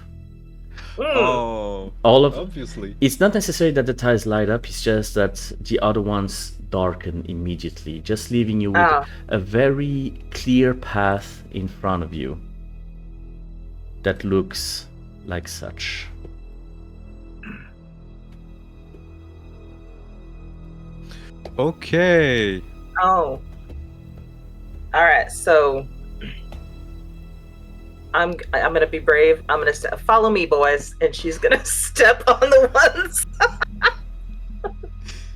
Oh, All of obviously. It's not necessary that the tiles light up, it's just that the other ones darken immediately, just leaving you with a very clear path in front of you that looks like such. Okay. Oh. All right, so I'm gonna be brave. I'm gonna follow me, boys, and she's gonna step on the ones.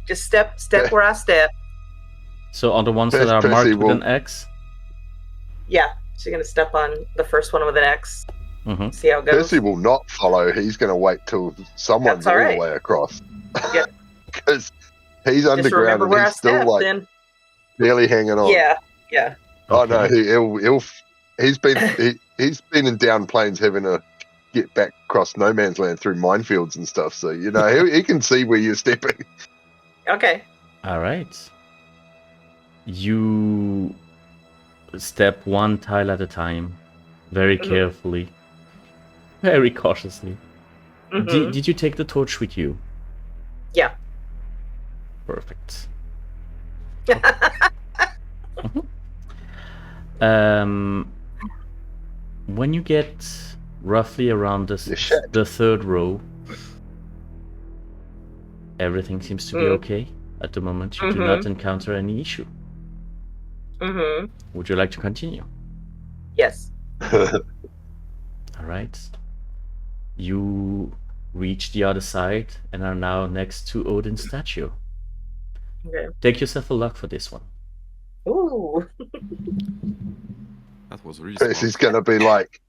Just step where I step. So on the ones that are Percy marked with will- an X? Yeah, she's gonna step on the first one with an X. Mhm. See how it goes. Percy will not follow. He's going to wait till someone's That's all all right. the way across. Yep. Because he's Just underground remember and where I he's still stepped, like then. barely hanging on. Yeah. Oh no, Okay. he's been in down plains having to get back across no man's land through minefields and stuff. So he can see where you're stepping. Okay. All right. You step one tile at a time, very carefully, very cautiously. Mhm. Did you take the torch with you? Yeah. Perfect. When you get roughly around shit. the third row, everything seems to be okay at the moment. You do not encounter any issue. Mm-hmm. Would you like to continue? Yes. All right. You reach the other side and are now next to Odin's statue. Okay. Take yourself a luck for this one. Ooh. That was really Percy's smart. gonna be like.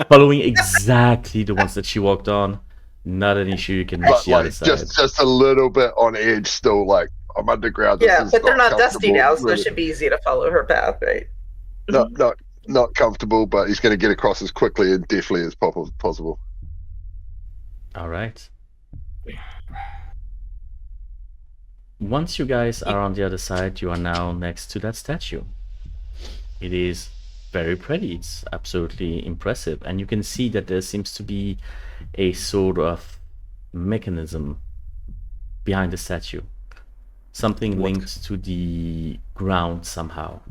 Following exactly the ones that she walked on. Not an issue. You can reach But the other like side. just a little bit on edge still, like I'm underground. This Yeah, is but they're not dusty comfortable, now, so it really. should be easy to follow her path, right? Not comfortable, but he's gonna get across as quickly and deftly as possible. All right. Once you guys are on the other side, you are now next to that statue. It is very pretty. It's absolutely impressive. And you can see that there seems to be a sort of mechanism behind the statue. Something linked to the ground somehow.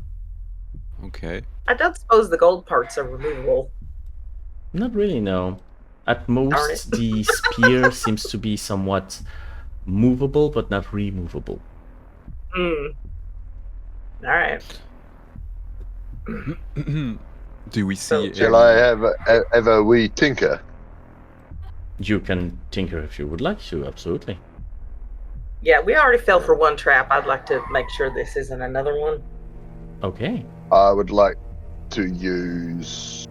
Okay. I don't suppose the gold parts are removable. Not really, no. At most, the spear seems to be somewhat movable, but not removable. All right. Do we see? Shall I have a wee tinker? You can tinker if you would like to, absolutely. Yeah, we already fell for one trap. I'd like to make sure this isn't another one. Okay. I would like to use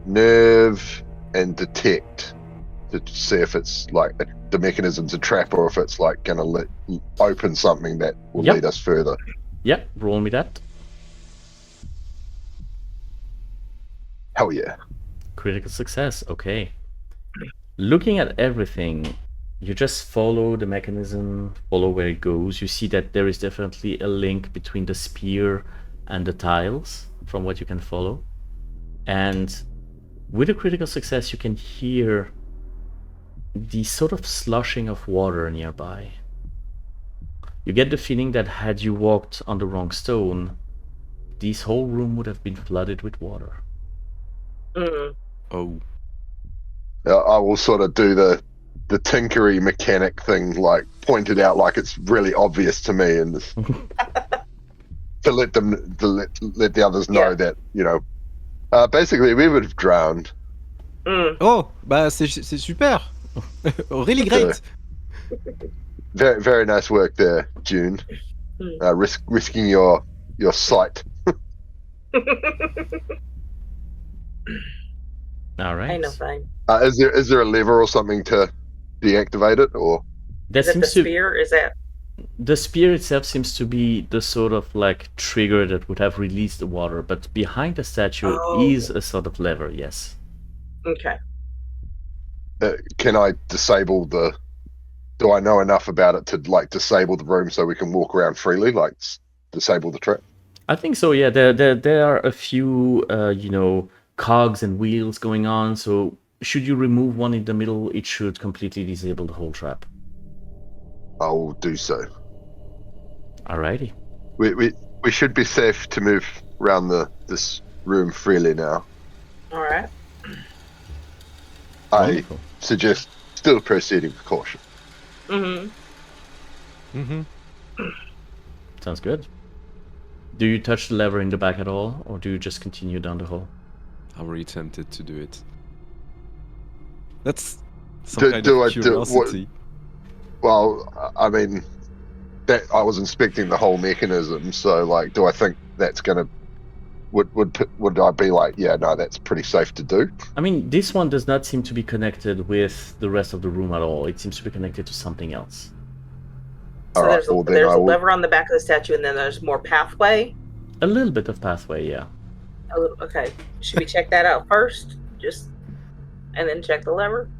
nerve and detect to see if it's like the mechanism's a trap or if it's like gonna open something that will lead us further. Yep, roll me that. Hell yeah. Critical success, okay. Looking at everything, you just follow the mechanism, follow where it goes. You see that there is definitely a link between the spear and the tiles, from what you can follow. And with a critical success, you can hear the sort of sloshing of water nearby. You get the feeling that had you walked on the wrong stone, this whole room would have been flooded with water. Oh. I will sort of do the tinkery mechanic thing, like point it out like it's really obvious to me, and to let the others know that, you know, basically we would have drowned. Oh, bah c'est super. Really great. Very, very nice work there, June. Risking your sight. All right. Ain't no thing. Is there a lever or something to deactivate it, or That Is it the spear? Is that the spear itself seems to be the sort of like trigger that would have released the water, but behind the statue is a sort of lever, yes. okay? can I disable the? Do I know enough about it to like disable the room so we can walk around freely, like disable the trap? I think so. Yeah, there are a few cogs and wheels going on. So should you remove one in the middle, it should completely disable the whole trap. I will do so. Alrighty. We should be safe to move around this room freely now. All right. Wonderful. I suggest still proceeding with caution. Sounds good. Do you touch the lever in the back at all, or do you just continue down the hall? I'm really tempted to do it. That's some kind of curiosity. Well, I mean, that I was inspecting the whole mechanism, so like, do I think that's gonna? Would I be like, yeah, no, that's pretty safe to do? I mean, this one does not seem to be connected with the rest of the room at all. It seems to be connected to something else. So All right, there's a lever on the back of the statue, and then there's more pathway. A little bit of pathway, yeah. Okay. Should we check that out first? And then check the lever?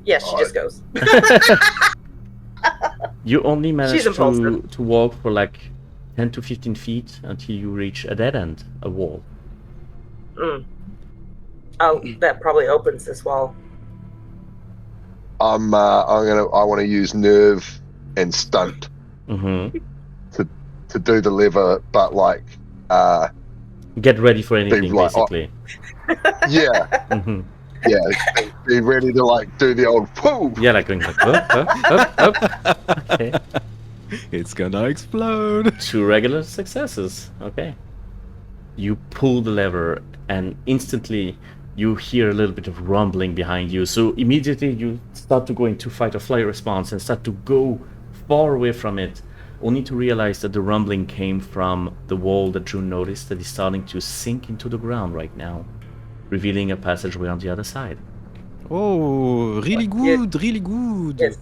Yeah, she just goes. You only manage She's impulsive. to walk for like 10 to 15 feet until you reach a dead end, a wall. Oh, that probably opens this wall. I want to use nerve and stunt Mm-hmm. to do the lever, but like Get ready for anything, like, basically. yeah, Mm-hmm. yeah, be ready to like do the old whoo. Yeah, like going like up. Okay. It's gonna explode. 2 regular successes. Okay. You pull the lever, and instantly you hear a little bit of rumbling behind you. So immediately you start to go into fight or flight response and start to go far away from it, only to realize that the rumbling came from the wall that June noticed that is starting to sink into the ground right now, revealing a passageway on the other side. Oh, really good, really good. Yes.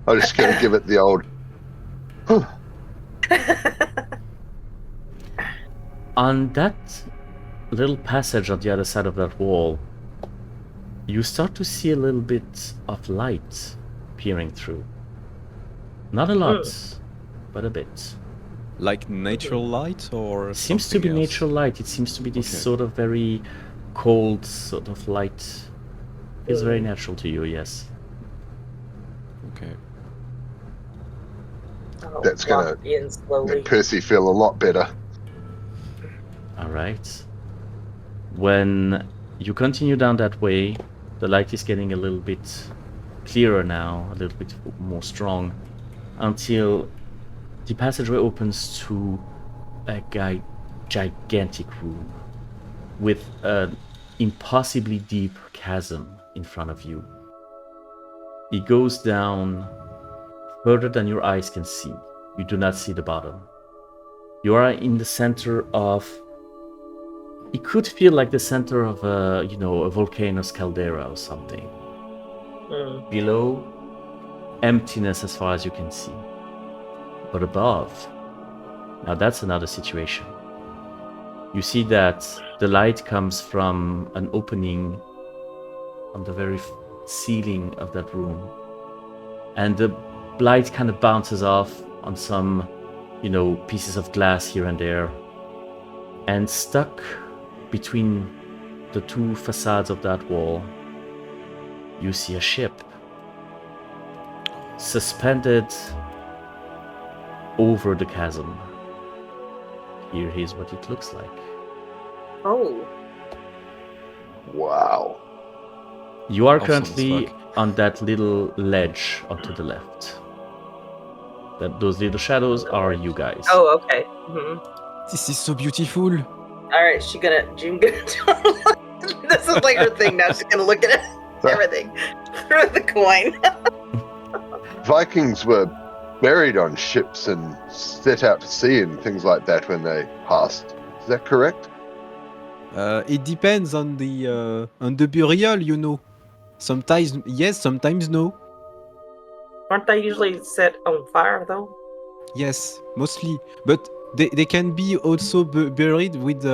I'm just gonna give it the old. On that little passage on the other side of that wall, you start to see a little bit of light peering through. Not a lot, but a bit. Like natural light or Seems to be something else? natural light. It seems to be this Okay. sort of very cold sort of light. Feels very natural to you, yes. Okay. I'll That's gonna walk in slowly. Make Percy feel a lot better. Alright. When you continue down that way, the light is getting a little bit clearer now, a little bit more strong, until the passageway opens to a gigantic room with an impossibly deep chasm in front of you. It goes down further than your eyes can see. You do not see the bottom. You are in the center of... It could feel like the center of a volcano's caldera or something. Below, emptiness as far as you can see. But above, now that's another situation. You see that the light comes from an opening on the very ceiling of that room. And the light kind of bounces off on some, pieces of glass here and there. And stuck between the 2 facades of that wall, you see a ship suspended over the chasm. Here's what it looks like. Oh. Wow. You are Awesome as currently fuck. on that little ledge onto the left. Those little shadows are you guys. Oh, okay. This is so beautiful. All right, June gonna. This is like her thing now. She's gonna look at everything through the coin. Vikings were buried on ships and set out to sea and things like that when they passed. Is that correct? It depends on the burial, Sometimes yes, sometimes no. Aren't they usually set on fire though? Yes, mostly. But they can be also buried with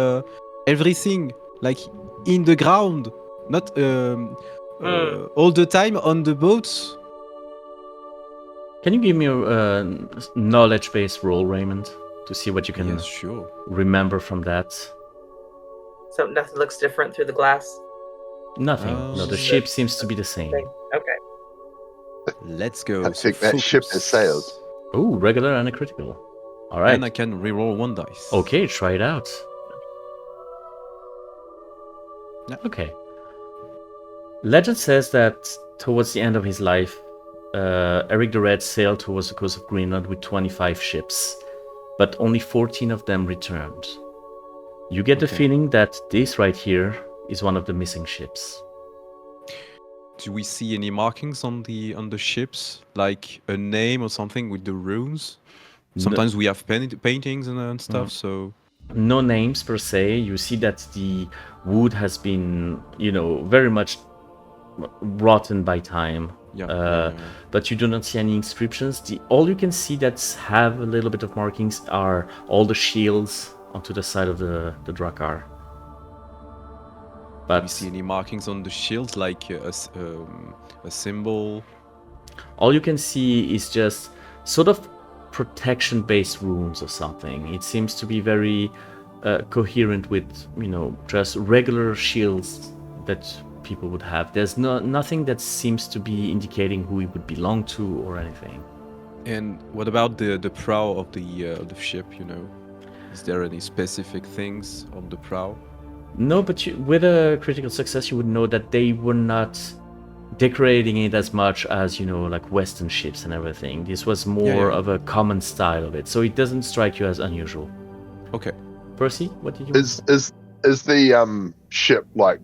everything, like in the ground, not all the time on the boats. Can you give me a knowledge-based roll, Raymond, to see what you can Yes, sure. remember from that? So nothing looks different through the glass. Nothing. No, the ship seems to be the same. Thing. Okay. Let's go. I think that ship has sailed. Oh, regular and a critical. All right. And I can reroll 1 dice. Okay, try it out. Yeah. Okay. Legend says that towards the end of his life, Erik the Red sailed towards the coast of Greenland with 25 ships, but only 14 of them returned. You get the Okay. feeling that this right here is one of the missing ships. Do we see any markings on the ships, like a name or something with the runes? Sometimes we have paintings and stuff. So No names per se. You see that the wood has been, very much rotten by time. yeah. But you do not see any inscriptions. All you can see that have a little bit of markings are all the shields onto the side of the Drakkar. Do we But see any markings on the shields, like a symbol? all you can see is just sort of protection-based runes or something. It seems to be very coherent with, just regular shields that people would have. There's nothing that seems to be indicating who it would belong to or anything. And what about the prow of the ship? You know, is there any specific things on the prow? No, but with a critical success, you would know that they were not decorating it as much as, you know, like Western ships and everything. This was more of a common style of it, so it doesn't strike you as unusual. Okay. Percy, what did you? Is the ship like?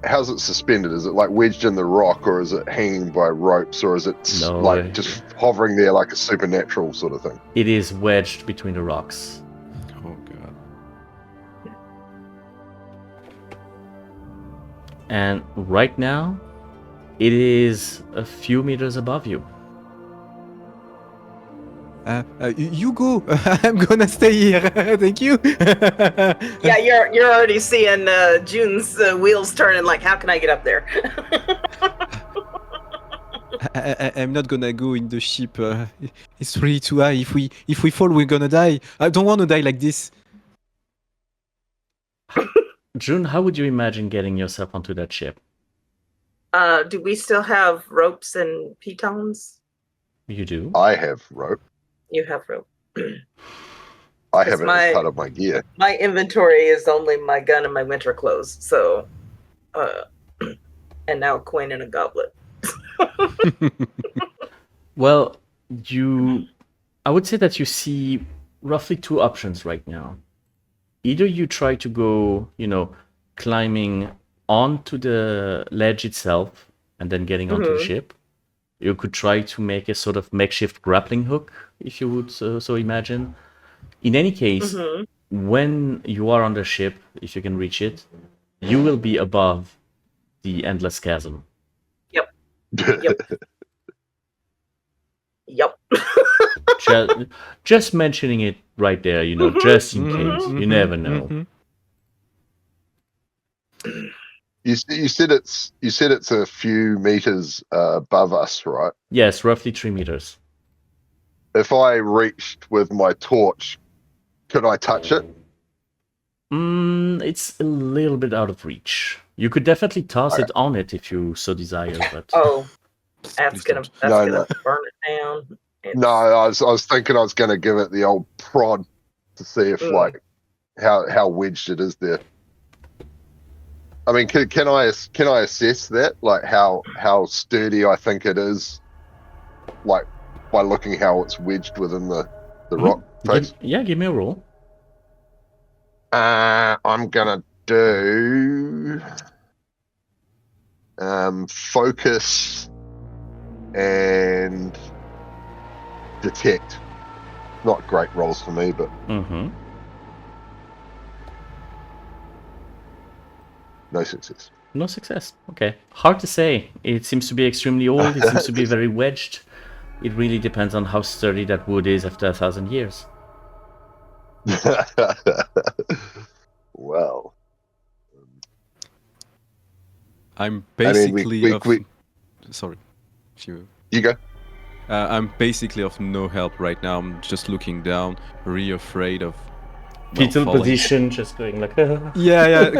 How's it suspended? Is it like wedged in the rock, or is it hanging by ropes, or is it just hovering there like a supernatural sort of thing? It is wedged between the rocks. Oh god. And right now, it is a few meters above you. You go. I'm gonna stay here. Thank you. Yeah, you're already seeing June's wheels turning. Like, how can I get up there? I'm not gonna go in the ship. It's really too high. If we fall, we're gonna die. I don't want to die like this. June, how would you imagine getting yourself onto that ship? Do we still have ropes and pitons? You do? I have rope. You have rope. I have it as part of my gear. My inventory is only my gun and my winter clothes. So, and now a coin and a goblet. Well, I would say that you see roughly two options right now. Either you try to go, you know, climbing onto the ledge itself and then getting onto the ship. You could try to make a sort of makeshift grappling hook, if you would so imagine. In any case, when you are on the ship, if you can reach it, you will be above the endless chasm. Yep. Just mentioning it right there, you know, just in case. You never know. You said it's a few meters above us, right? Yes, roughly 3 meters. If I reached with my torch, could I touch it? It's a little bit out of reach. You could definitely toss it on it if you so desire, but that's gonna burn it down. No, I was thinking I was gonna give it the old prod to see if like how wedged it is there. I mean, can I assess that, like how sturdy I think it is, like by looking how it's wedged within the rock face? Give me a roll. I'm gonna do focus and detect. Not great rolls for me, but no success. No success. Okay. Hard to say. It seems to be extremely old. It seems to be very wedged. It really depends on how sturdy that wood is after 1,000 years. Well, I'm basically sorry. You go. I'm basically of no help right now. I'm just looking down, really afraid of fetal falling. position, just going like yeah.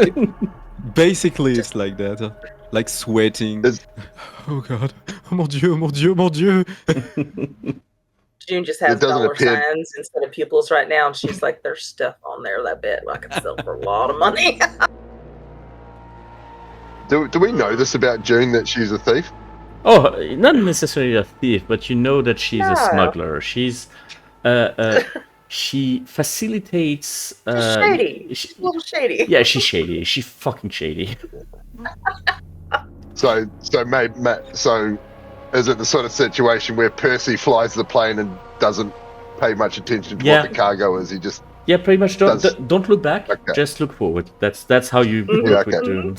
Basically, it's like that, like sweating. Oh god, oh mon dieu, mon dieu, mon dieu. June just has dollar signs instead of pupils right now, and she's like, "There's stuff on there that I bet I can sell for a lot of money." Do we know this about June, that she's a thief? Oh, not necessarily a thief, but you know that she's a smuggler. She's she facilitates. She's shady. She's a little shady. Yeah, she's shady. She's fucking shady. So is it the sort of situation where Percy flies the plane and doesn't pay much attention to what the cargo is? He just pretty much don't look back. Okay. Just look forward. That's how you work with June.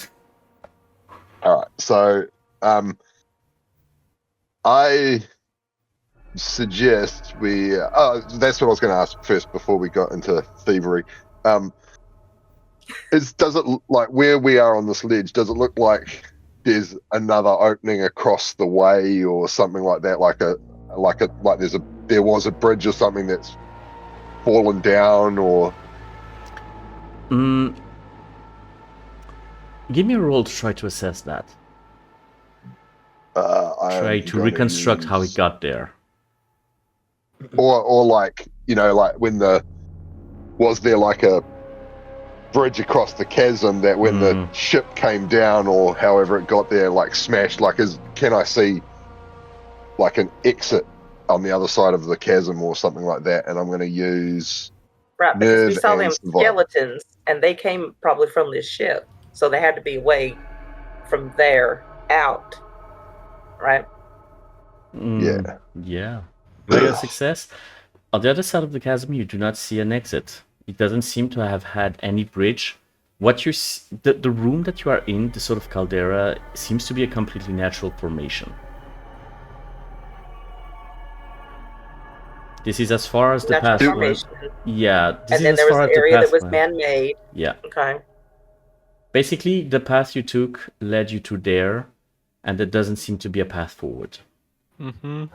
All right. So I suggest we. That's what I was going to ask first before we got into thievery. Does it like where we are on this ledge? Does it look like there's another opening across the way or something like that? Like there was a bridge or something that's fallen down, or Give me a roll to try to assess that. Try I'm to gonna reconstruct how it use- got there. or like, like when was there like a bridge across the chasm that when the ship came down or however it got there, like smashed, like can I see like an exit on the other side of the chasm or something like that? And I'm going to use Right, because we nerve saw and them survival. skeletons, and they came probably from this ship, so they had to be way from there out, right? Yeah. Yeah. Regular success. On the other side of the chasm, you do not see an exit. It doesn't seem to have had any bridge. What you the room that you are in, the sort of caldera, seems to be a completely natural formation. This is as far as the Natural path went. formation. Yeah, this And is then as there was far an as the area that path was went. man-made. Yeah. Okay. Basically, the path you took led you to there, and there doesn't seem to be a path forward. Mm-hmm.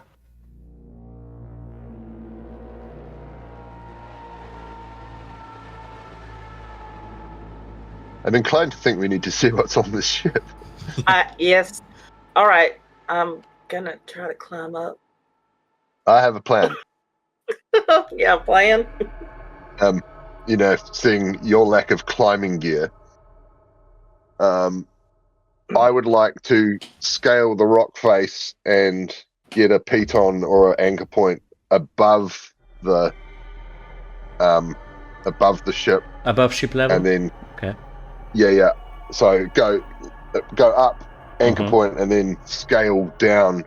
I'm inclined to think we need to see what's on this ship. Yes. All right. I'm gonna try to climb up. I have a plan. Yeah, plan. Seeing your lack of climbing gear, I would like to scale the rock face and get a piton or an anchor point above the ship, Above ship level? and then Okay. yeah. So go up, anchor point, and then scale down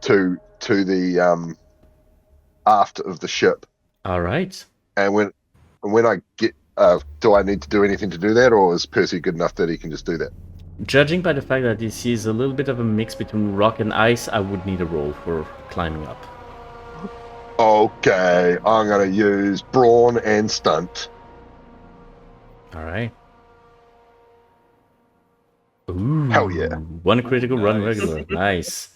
to the aft of the ship. All right. And when I get, do I need to do anything to do that, or is Percy good enough that he can just do that? Judging by the fact that this is a little bit of a mix between rock and ice, I would need a roll for climbing up. Okay, I'm gonna use brawn and stunt. All right. Ooh, Hell yeah. One critical run Nice. regular. Nice.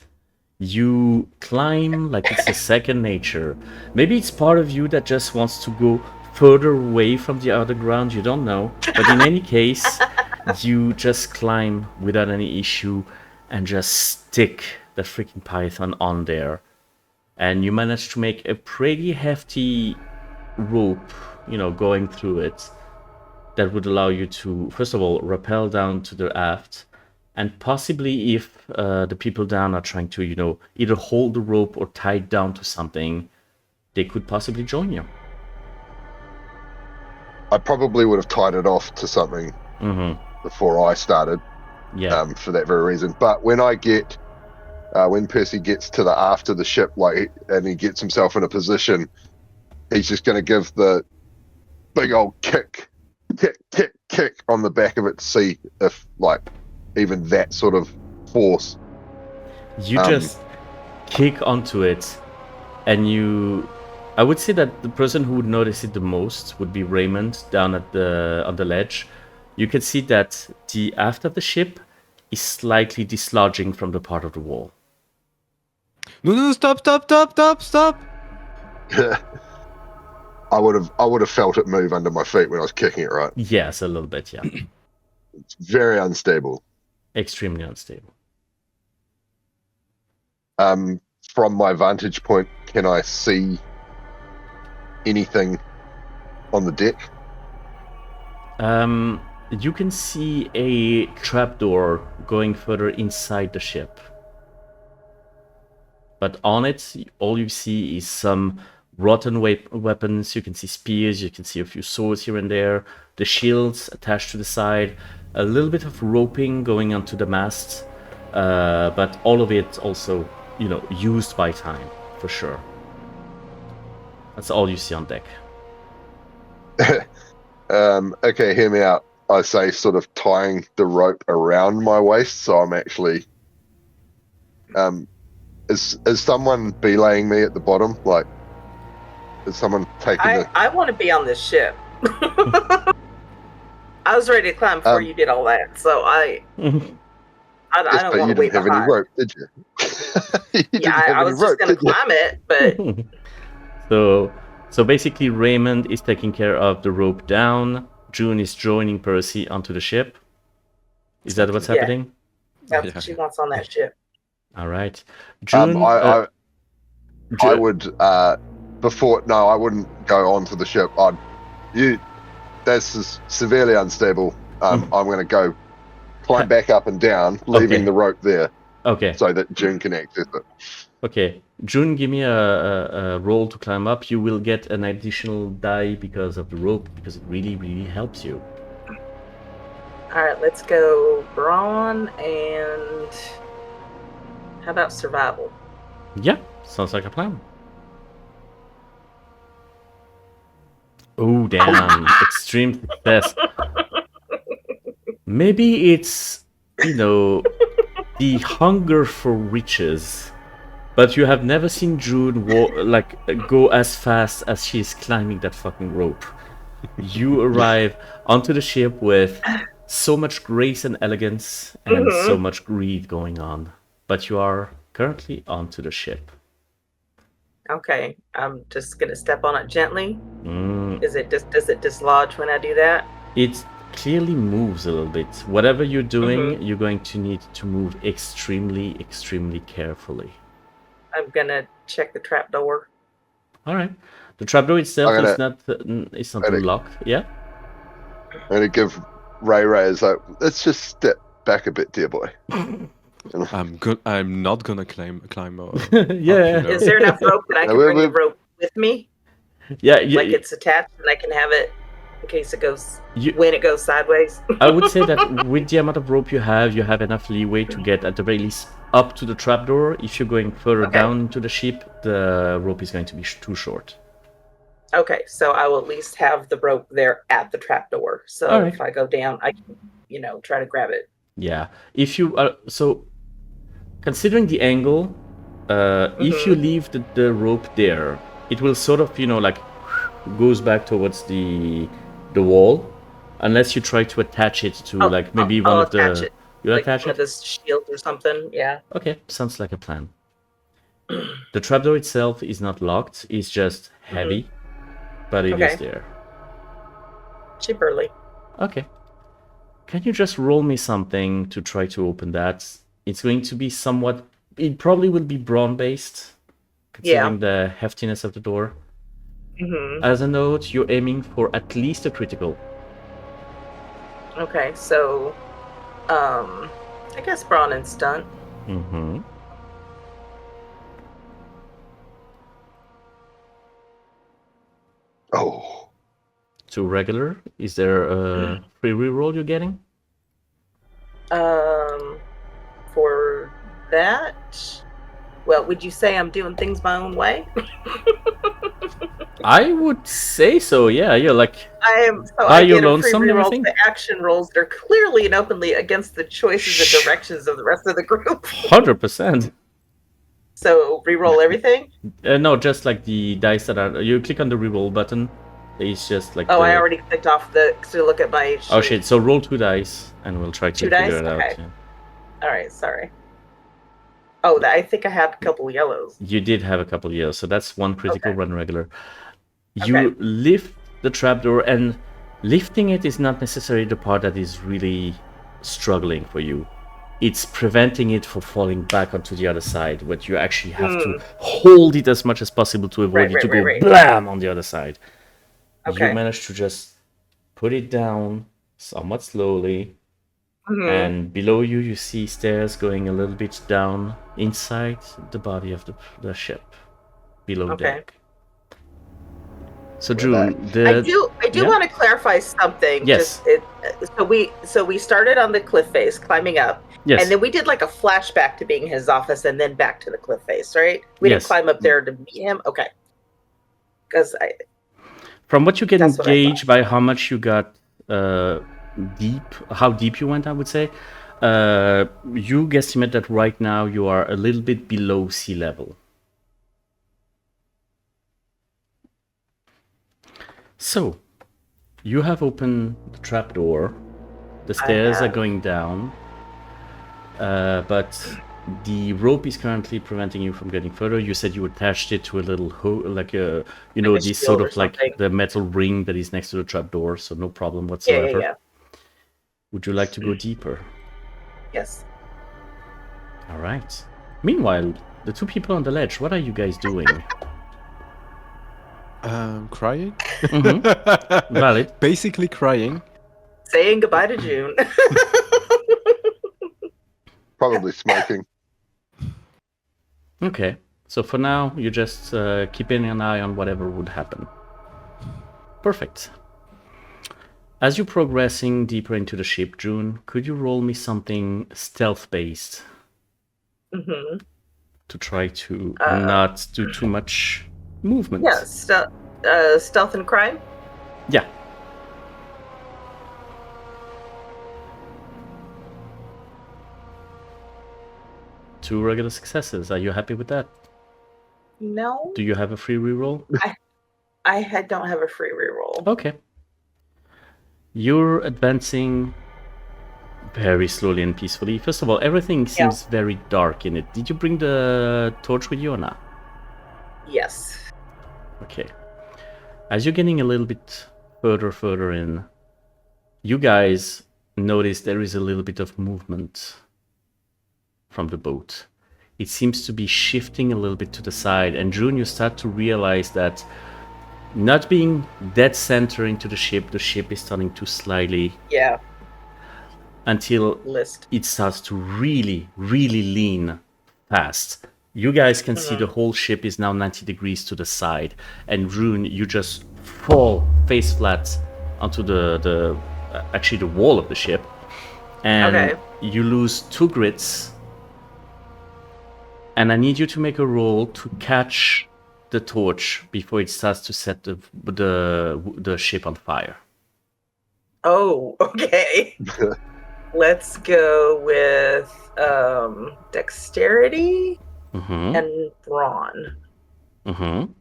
You climb like it's a second nature. Maybe it's part of you that just wants to go further away from the other ground, you don't know. But in any case, you just climb without any issue and just stick the freaking python on there. And you manage to make a pretty hefty rope, going through it. That would allow you to, first of all, rappel down to the aft, and possibly if the people down are trying to, either hold the rope or tie it down to something, they could possibly join you. I probably would have tied it off to something before I started. Yeah. For that very reason. But when when Percy gets to the aft of the ship, and he gets himself in a position, he's just going to give the big old kick on the back of it to see if, even that sort of force. You just kick onto it, and I would say that the person who would notice it the most would be Raymond down on the ledge. You can see that the aft of the ship is slightly dislodging from the part of the wall. No, stop. I would have felt it move under my feet when I was kicking it, right? Yes, a little bit, yeah. It's very unstable. Extremely unstable. From my vantage point, can I see anything on the deck? You can see a trapdoor going further inside the ship. But on it, all you see is some rotten weapons. You can see spears, you can see a few swords here and there, the shields attached to the side, a little bit of roping going onto the mast, but all of it also, used by time, for sure. That's all you see on deck. Okay, hear me out. I say, sort of tying the rope around my waist, so I'm actually... Is someone belaying me at the bottom? Is someone taking I want to be on this ship. I was ready to climb before you did all that, so I don't want to wait have behind. any rope, did you? I was just going to climb it, but... So basically Raymond is taking care of the rope down. June is joining Percy onto the ship. Is that what's Yeah. happening? That's Yeah, what she yeah. wants on that ship. All right. June. I Ju- would before. No, I wouldn't go onto the ship. This is severely unstable. I'm going to go climb back up and down, leaving Okay. the rope there Okay. so that June can access it. Okay. June, give me a roll to climb up. You will get an additional die because of the rope, because it really, really helps you. All right, let's go brawn and how about survival? Yeah, sounds like a plan. Oh, damn. Extreme success. Maybe it's, the hunger for riches. But you have never seen June go as fast as she's climbing that fucking rope. You arrive onto the ship with so much grace and elegance and so much greed going on. But you are currently onto the ship. Okay, I'm just gonna step on it gently. Mm, Does it dislodge when I do that? it clearly moves a little bit. Whatever you're doing, you're going to need to move extremely, extremely carefully. I'm gonna check the trapdoor. All right. The trapdoor itself I'm is gonna- not locked. Yeah. I'm going to give Ray let's just step back a bit, dear boy. I'm not gonna climb. Yeah. Is there enough rope that I can bring the rope with me? Yeah. Like it's attached and I can have it in case it goes You- when it goes sideways. I would say that with the amount of rope you have enough leeway to get at the very least up to the trapdoor. If you're going further Okay. down into the ship, the rope is going to be too short. Okay, so I will at least have the rope there at the trapdoor. So All right. if I go down, I can, try to grab it. Yeah. If you so, considering the angle, if you leave the rope there, it will sort of goes back towards the wall, unless you try to attach it to maybe one I'll of the. attach it, You'll like attach one it. of this shield or something. Yeah. Okay, sounds like a plan. The trapdoor itself is not locked; it's just heavy, but it is Okay. there. Cheap early. Okay. Can you just roll me something to try to open that? It's going to be somewhat. It probably will be brawn based, considering the heftiness of the door. As a note, you're aiming for at least a critical. Okay, so I guess brawn and stunt. Mm-hmm. Oh, To regular, is there a free reroll you're getting? For that, well, would you say I'm doing things my own way? I would say so. Yeah, you're like I am. So By I your get a free lonesome and reroll everything? to action rolls that are clearly and openly against the choices and directions of the rest of the group. 100%. So reroll everything. No, just like the dice that are. You click on the reroll button. It's just like. Oh, the... I already clicked off to look at my sheet. Oh shit! So roll 2 dice, and we'll try to 2 figure dice? it out. Okay. Yeah. All right, sorry. Oh, I think I had a couple of yellows. You did have a couple of years, so that's 1 critical, Okay. 1 regular. You Okay. lift the trapdoor, and lifting it is not necessarily the part that is really struggling for you. It's preventing it from falling back onto the other side, but you actually have to hold it as much as possible to avoid it to go Right. blam on the other side. Okay. You manage to just put it down somewhat slowly, and below you, you see stairs going a little bit down inside the body of the ship, below Okay. deck. So We're June, back. I do yeah? want to clarify something. Yes. So we started on the cliff face, climbing up, Yes. and then we did like a flashback to being in his office, and then back to the cliff face, right? We Yes. didn't climb up there to meet him. Okay. Because From what you can That's what I gauge by how much you got how deep you went, I would say, you guesstimate that right now you are a little bit below sea level. So, you have opened the trapdoor. The stairs are have. going down, but The rope is currently preventing you from getting further. You said you attached it to a little like a, you know, Like a this shield sort or of like something. the metal ring that is next to the trapdoor, so no problem Yeah, whatsoever. yeah, yeah. Would you like to go deeper? Yes. All right. Meanwhile, the two people on the ledge, what are you guys doing? Crying? Mm-hmm. Valid. Basically crying. Saying goodbye to June. Probably smoking. Okay. So for now, you're just keeping an eye on whatever would happen. Perfect. As you're progressing deeper into the ship, June, could you roll me something stealth-based Mm-hmm. to try to not do too much movement? Yeah, stealth and crime. Yeah. Two regular successes. Are you happy with that? No, Do you have a free reroll? don't have a free reroll. Okay. You're advancing very slowly and peacefully. First of all, everything seems very dark in it. Did you bring the torch with you or not? Yes. Okay. As you're getting a little bit further in, you guys notice there is a little bit of movement from the boat. It seems to be shifting a little bit to the side, and June, you start to realize that not being dead center into the ship is starting to slightly Yeah. until List. it starts to really lean fast. You guys can see the whole ship is now 90 degrees to the side, and Rune, you just fall face flat onto the actually the wall of the ship, and Okay. you lose 2 grits. And I need you to make a roll to catch the torch before it starts to set the ship on fire. Oh, okay. Let's go with dexterity Mm-hmm. and brawn. Mm-hmm.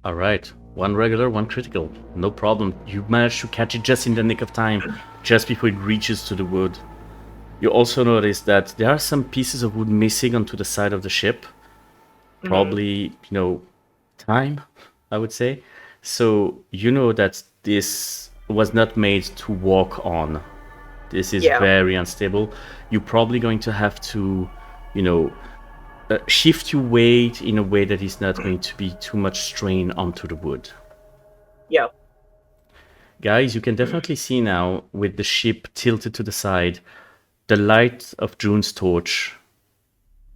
All right. 1 regular, 1 critical. No problem. You managed to catch it just in the nick of time, just before it reaches to the wood. You also notice that there are some pieces of wood missing onto the side of the ship. Probably, time, I would say. So you know that this was not made to walk on. This is very unstable. You're probably going to have to, shift your weight in a way that is not going to be too much strain onto the wood. Yep. Guys, you can definitely see now, with the ship tilted to the side, the light of June's torch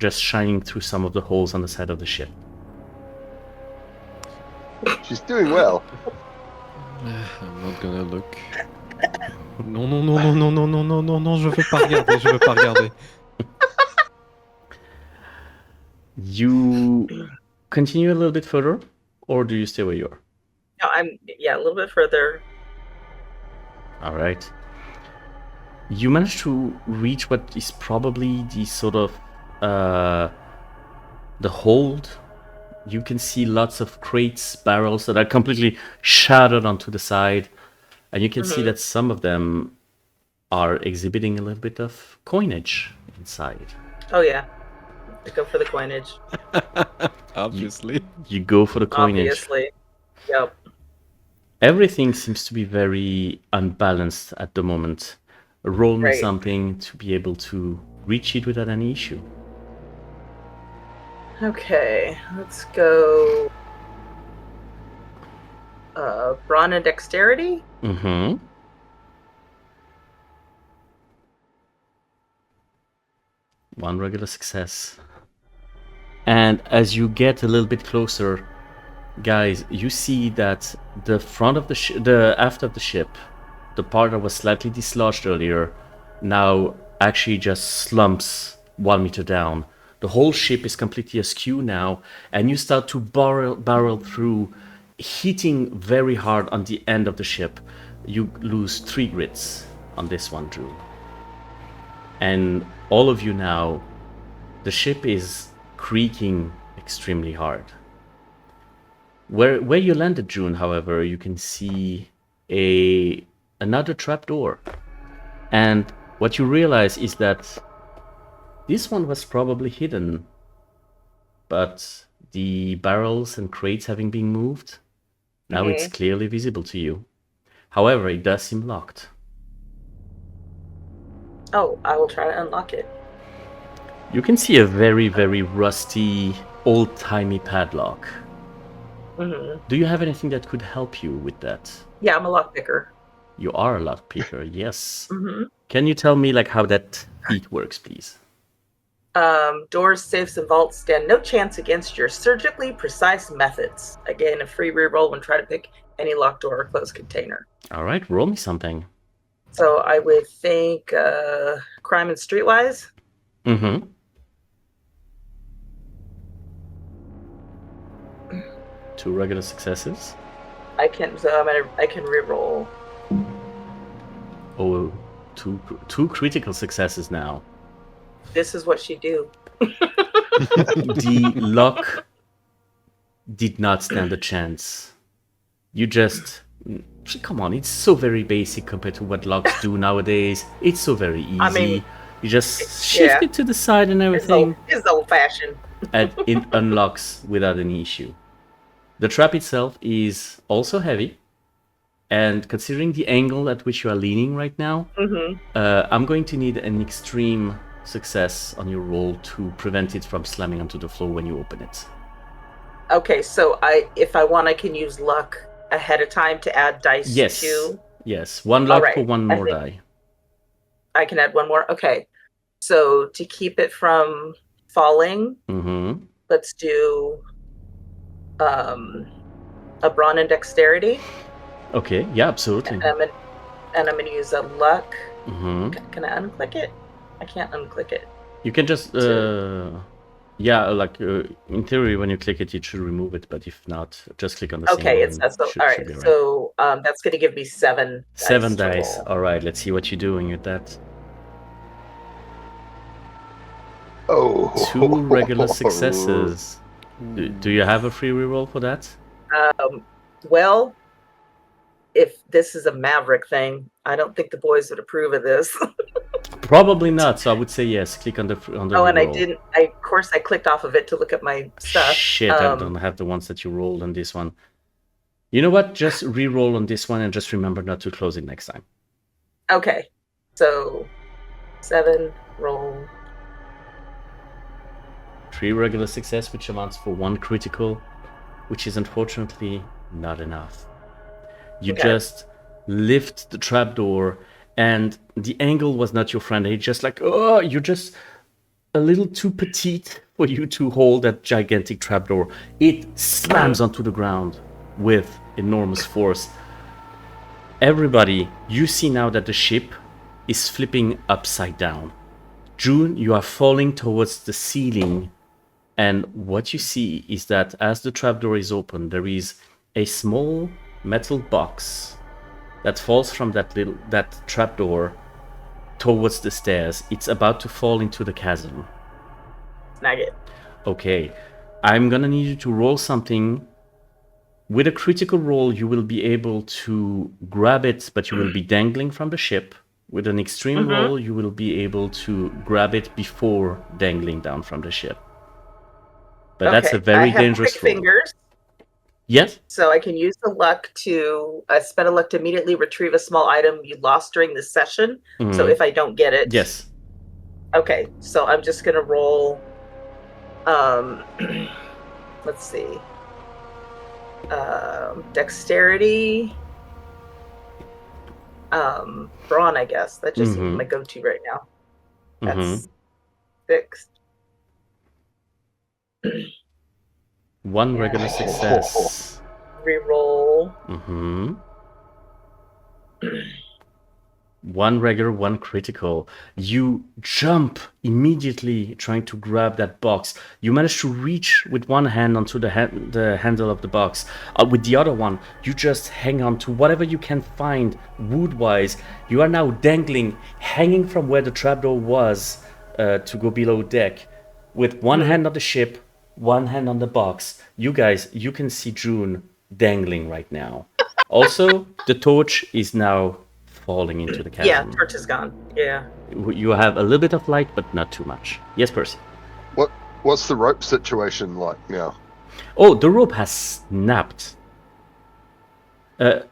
just shining through some of the holes on the side of the ship. She's doing well. I'm not gonna look. Non, je veux pas regarder. You continue a little bit further, or do you stay where you are? No, I'm a little bit further. All right. You manage to reach what is probably the sort of the hold. You can see lots of crates, barrels that are completely shattered onto the side, and you can see that some of them are exhibiting a little bit of coinage inside. Oh yeah. I go for the coinage. Obviously. You go for the coinage. Obviously. Yep. Everything seems to be very unbalanced at the moment. Roll me Right. something to be able to reach it without any issue. Okay, let's go. Brawn and dexterity. Mm-hmm. One regular success. And as you get a little bit closer, guys, you see that the front of the aft of the ship, the part that was slightly dislodged earlier, now actually just slumps 1 meter down. The whole ship is completely askew now, and you start to barrel through, hitting very hard on the end of the ship. You lose 3 grits on this one, Drew. And all of you now, the ship is creaking extremely hard. Where you landed, June, however, you can see a another trapdoor. And what you realize is that this one was probably hidden, but the barrels and crates having been moved, now it's clearly visible to you. However, it does seem locked. Oh, I will try to unlock it. You can see a very, very rusty, old-timey padlock. Do you have anything that could help you with that? Yeah, I'm a lockpicker. You are a lockpicker, yes. Can you tell me like how that feat works, please? Doors, safes, and vaults stand no chance against your surgically precise methods. Again, a free reroll when trying to pick any locked door or closed container. All right, roll me something. So I would think crime and streetwise. 2 regular successes. I can reroll. Oh, two critical successes now. This is what she do. The lock did not stand a chance. You just... Come on, it's so very basic compared to what locks do nowadays. It's so very easy. I mean, you just shift it to the side and everything. It's old-fashioned. And it unlocks without any issue. The trap itself is also heavy. And considering the angle at which you are leaning right now, I'm going to need an extreme success on your roll to prevent it from slamming onto the floor when you open it. Okay, so if I want, I can use luck ahead of time to add dice to... Yes, 1 luck for 1 more die. I can add 1 more? Okay. So to keep it from falling, let's do a brawn and dexterity. Okay, yeah, absolutely. And I'm going to use a luck. Can I unclick it? I can't unclick it. You can just... in theory, when you click it, it should remove it, but if not, just click on the Okay, it's so, all right. Right. So that's going to give me 7 dice. 7 dice. All right, let's see what you're doing with that. Oh. 2 regular successes. Do you have a free reroll for that? Well, if this is a Maverick thing, I don't think the boys would approve of this. Probably not. So I would say yes. Click on the reroll. And I didn't. Of course, I clicked off of it to look at my stuff. Shit, I don't have the ones that you rolled on this one. You know what? Just re-roll on this one and just remember not to close it next time. Okay. So 7 roll. 3 regular success, which amounts for 1 critical, which is unfortunately not enough. You just lift the trapdoor, and the angle was not your friend. It's just like, oh, you're just a little too petite for you to hold that gigantic trapdoor. It slams onto the ground with enormous force. Everybody, you see now that the ship is flipping upside down. June, you are falling towards the ceiling, and what you see is that as the trapdoor is open, there is a small metal box that falls from that trapdoor towards the stairs. It's about to fall into the chasm. Snag it. Okay, I'm gonna need you to roll something. With a critical roll, you will be able to grab it, but you will be dangling from the ship. With an extreme roll, you will be able to grab it before dangling down from the ship. But that's a very dangerous roll. Fingers. Yes. So I can use the luck to spend a luck to immediately retrieve a small item you lost during the session. So if I don't get it. Yes. Okay, so I'm just gonna roll. Let's see. Dexterity. Brawn, I guess. That just seems my go-to right now. That's 6. 1 regular success. Reroll. 1 regular, 1 critical. You jump immediately trying to grab that box. You manage to reach with one hand onto the handle of the box. With the other one, you just hang on to whatever you can find wood-wise. You are now dangling, hanging from where the trapdoor was to go below deck. With one hand on the ship, one hand on the box. You guys, you can see June dangling right now. Also, the torch is now falling into the chasm. Yeah, torch is gone. Yeah. You have a little bit of light, but not too much. Yes, Percy. What's the rope situation like now? Oh, the rope has snapped.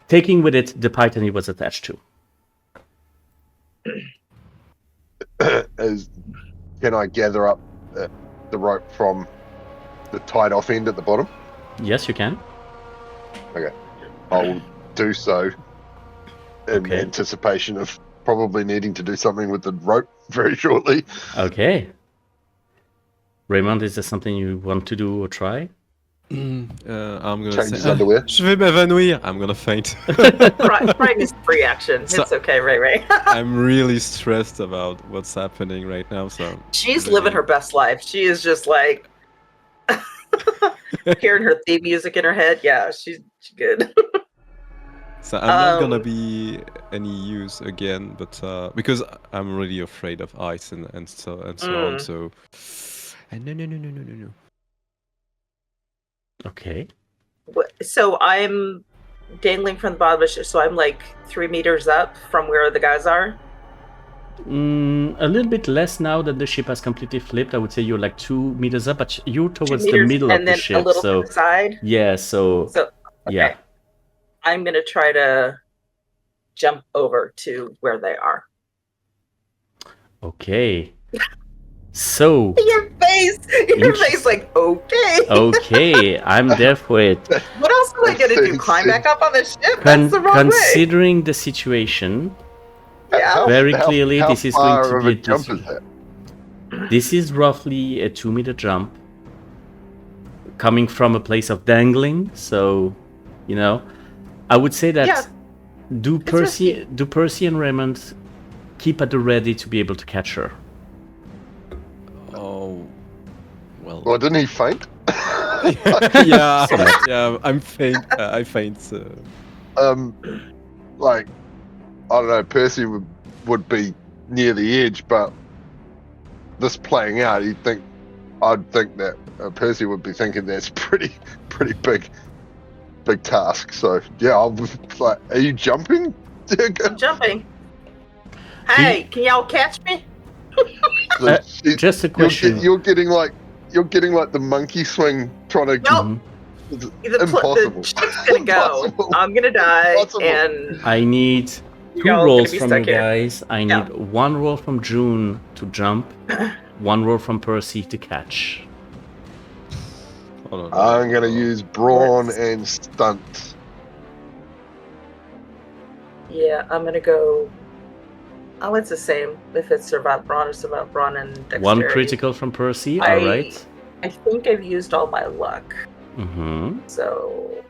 Taking with it the python it was attached to. Can I gather up the rope from the tied off end at the bottom? Yes, you can. Okay. I'll do so in Okay. anticipation of probably needing to do something with the rope very shortly. Okay. Raymond, is there something you want to do or try? I'm gonna Change say, his underwear. Je vais m'évanouir. I'm gonna faint. Prime is free action. So- It's okay, Ray. I'm really stressed about what's happening right now. So She's living her best life. She is just like hearing her theme music in her head. Yeah, she's good. So I'm not gonna be any use again, but because I'm really afraid of ice and so on. So no. Okay. So I'm dangling from the bottom of the ship. So I'm like 3 meters up from where the guys are. A little bit less now that the ship has completely flipped. I would say you're like 2 meters up, but you're 2 towards the meters, middle and of the then ship. a little So to the side. yeah, so So okay. yeah. I'm gonna try to jump over to where they are. Okay. So Your face, like okay. okay, I'm there for it. What else am I gonna do? Climb back up on the ship? That's the wrong Considering the situation, way. Yeah. very clearly how this is far going to of be a jump is that? This is roughly a 2-meter jump coming from a place of dangling. So, you know, I would say that Yeah. do Percy and Raymond keep at the ready to be able to catch her. Oh, well. Well, didn't he faint? yeah. I'm faint. I faint. So. Like, I don't know, Percy would be near the edge, but this playing out, I'd think that Percy would be thinking that's pretty big task. So yeah, I'll like, are you jumping? I'm jumping. Hey, can y'all catch me? Just a question. You're getting like the monkey swing trying to. Nope. It's The impossible. ship's gonna go. Impossible. I'm gonna die, Impossible. and I need 2 y'all rolls gonna be from you stuck here. guys. I need Yeah. 1 roll from June to jump, 1 roll from Percy to catch. Hold on. I'm gonna use brawn and stunt. yeah, I'm gonna go. Oh, it's the same. If it's survive brawn and dexterity. 1 critical from Percy. I- All right. I think I've used all my luck, Mm-hmm. so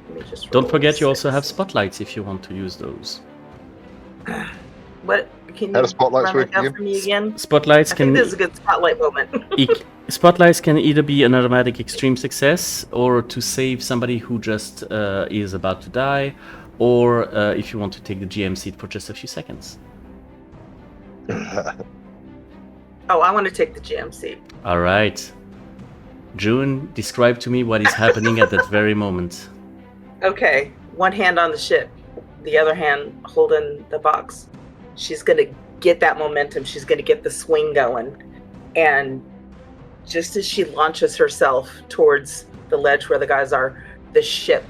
let me just. Don't roll forget you also 6. have spotlights if you want to use those. What can How you do spotlights run work that down again? for me again? Spotlights I think can this is a good spotlight moment. spotlights can either be an automatic extreme success or to save somebody who just is about to die, or if you want to take the GM seat for just a few seconds. Oh, I want to take the GM seat. All right. June, describe to me what is happening at that very moment. Okay, one hand on the ship, the other hand holding the box. She's gonna get that momentum. She's gonna get the swing going, and just as she launches herself towards the ledge where the guys are, the ship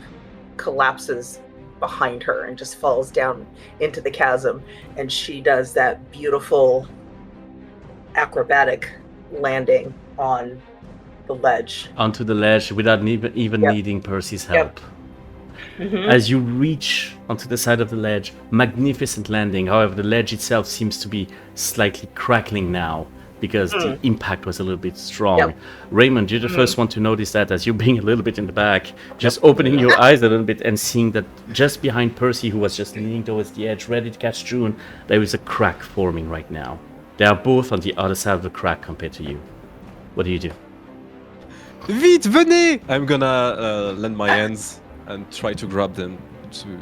collapses behind her and just falls down into the chasm. And she does that beautiful acrobatic landing on the ledge. Onto the ledge without even Yep. needing Percy's Yep. help. As you reach onto the side of the ledge, magnificent landing. However, the ledge itself seems to be slightly crackling now because the impact was a little bit strong. Yep. Raymond, you're the first one to notice that as you being a little bit in the back, just opening your eyes a little bit and seeing that just behind Percy, who was just leaning towards the edge, ready to catch June, there is a crack forming right now. They are both on the other side of the crack compared to you. What do you do? Vite, venez! I'm gonna lend my hands and try to grab them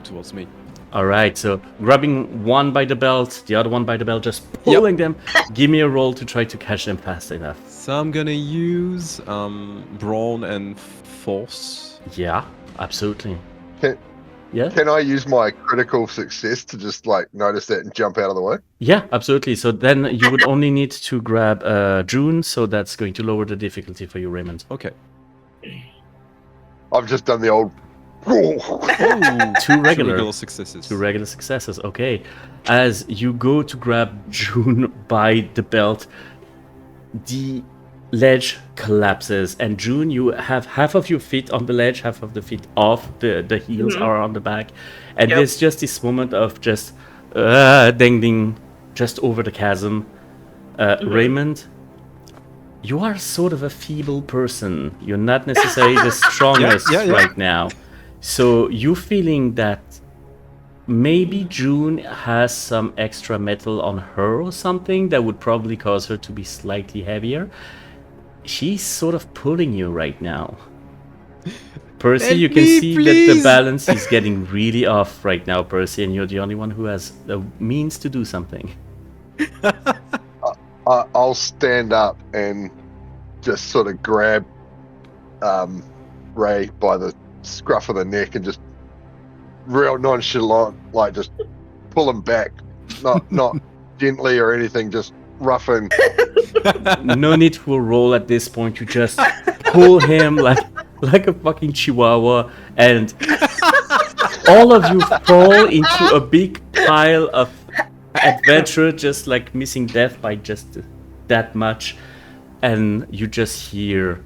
towards me. All right, so grabbing one by the belt, the other one by the belt, just pulling them. Give me a roll to try to catch them fast enough. So I'm gonna use brawn and force. Yeah, absolutely. Yeah? Can I use my critical success to just like notice that and jump out of the way? Yeah, absolutely. So then you would only need to grab June, so that's going to lower the difficulty for you, Raymond. Okay. I've just done the old. Two regular successes. Two regular successes. Okay. As you go to grab June by the belt, the ledge collapses, and June, you have half of your feet on the ledge, half of the feet off. The heels are on the back, and there's just this moment of just dangling just over the chasm. Raymond, you are sort of a feeble person. You're not necessarily the strongest right now. So you feeling that maybe June has some extra metal on her or something that would probably cause her to be slightly heavier. She's sort of pulling you right now. Percy, you can see that the balance is getting really off right now, Percy, and you're the only one who has the means to do something. I'll stand up and just sort of grab Ray by the scruff of the neck and just real nonchalant, like just pull him back, not gently or anything, just rough and. No need for a roll at this point. You just pull him like a fucking chihuahua, and all of you fall into a big pile of adventure, just like missing death by just that much, and you just hear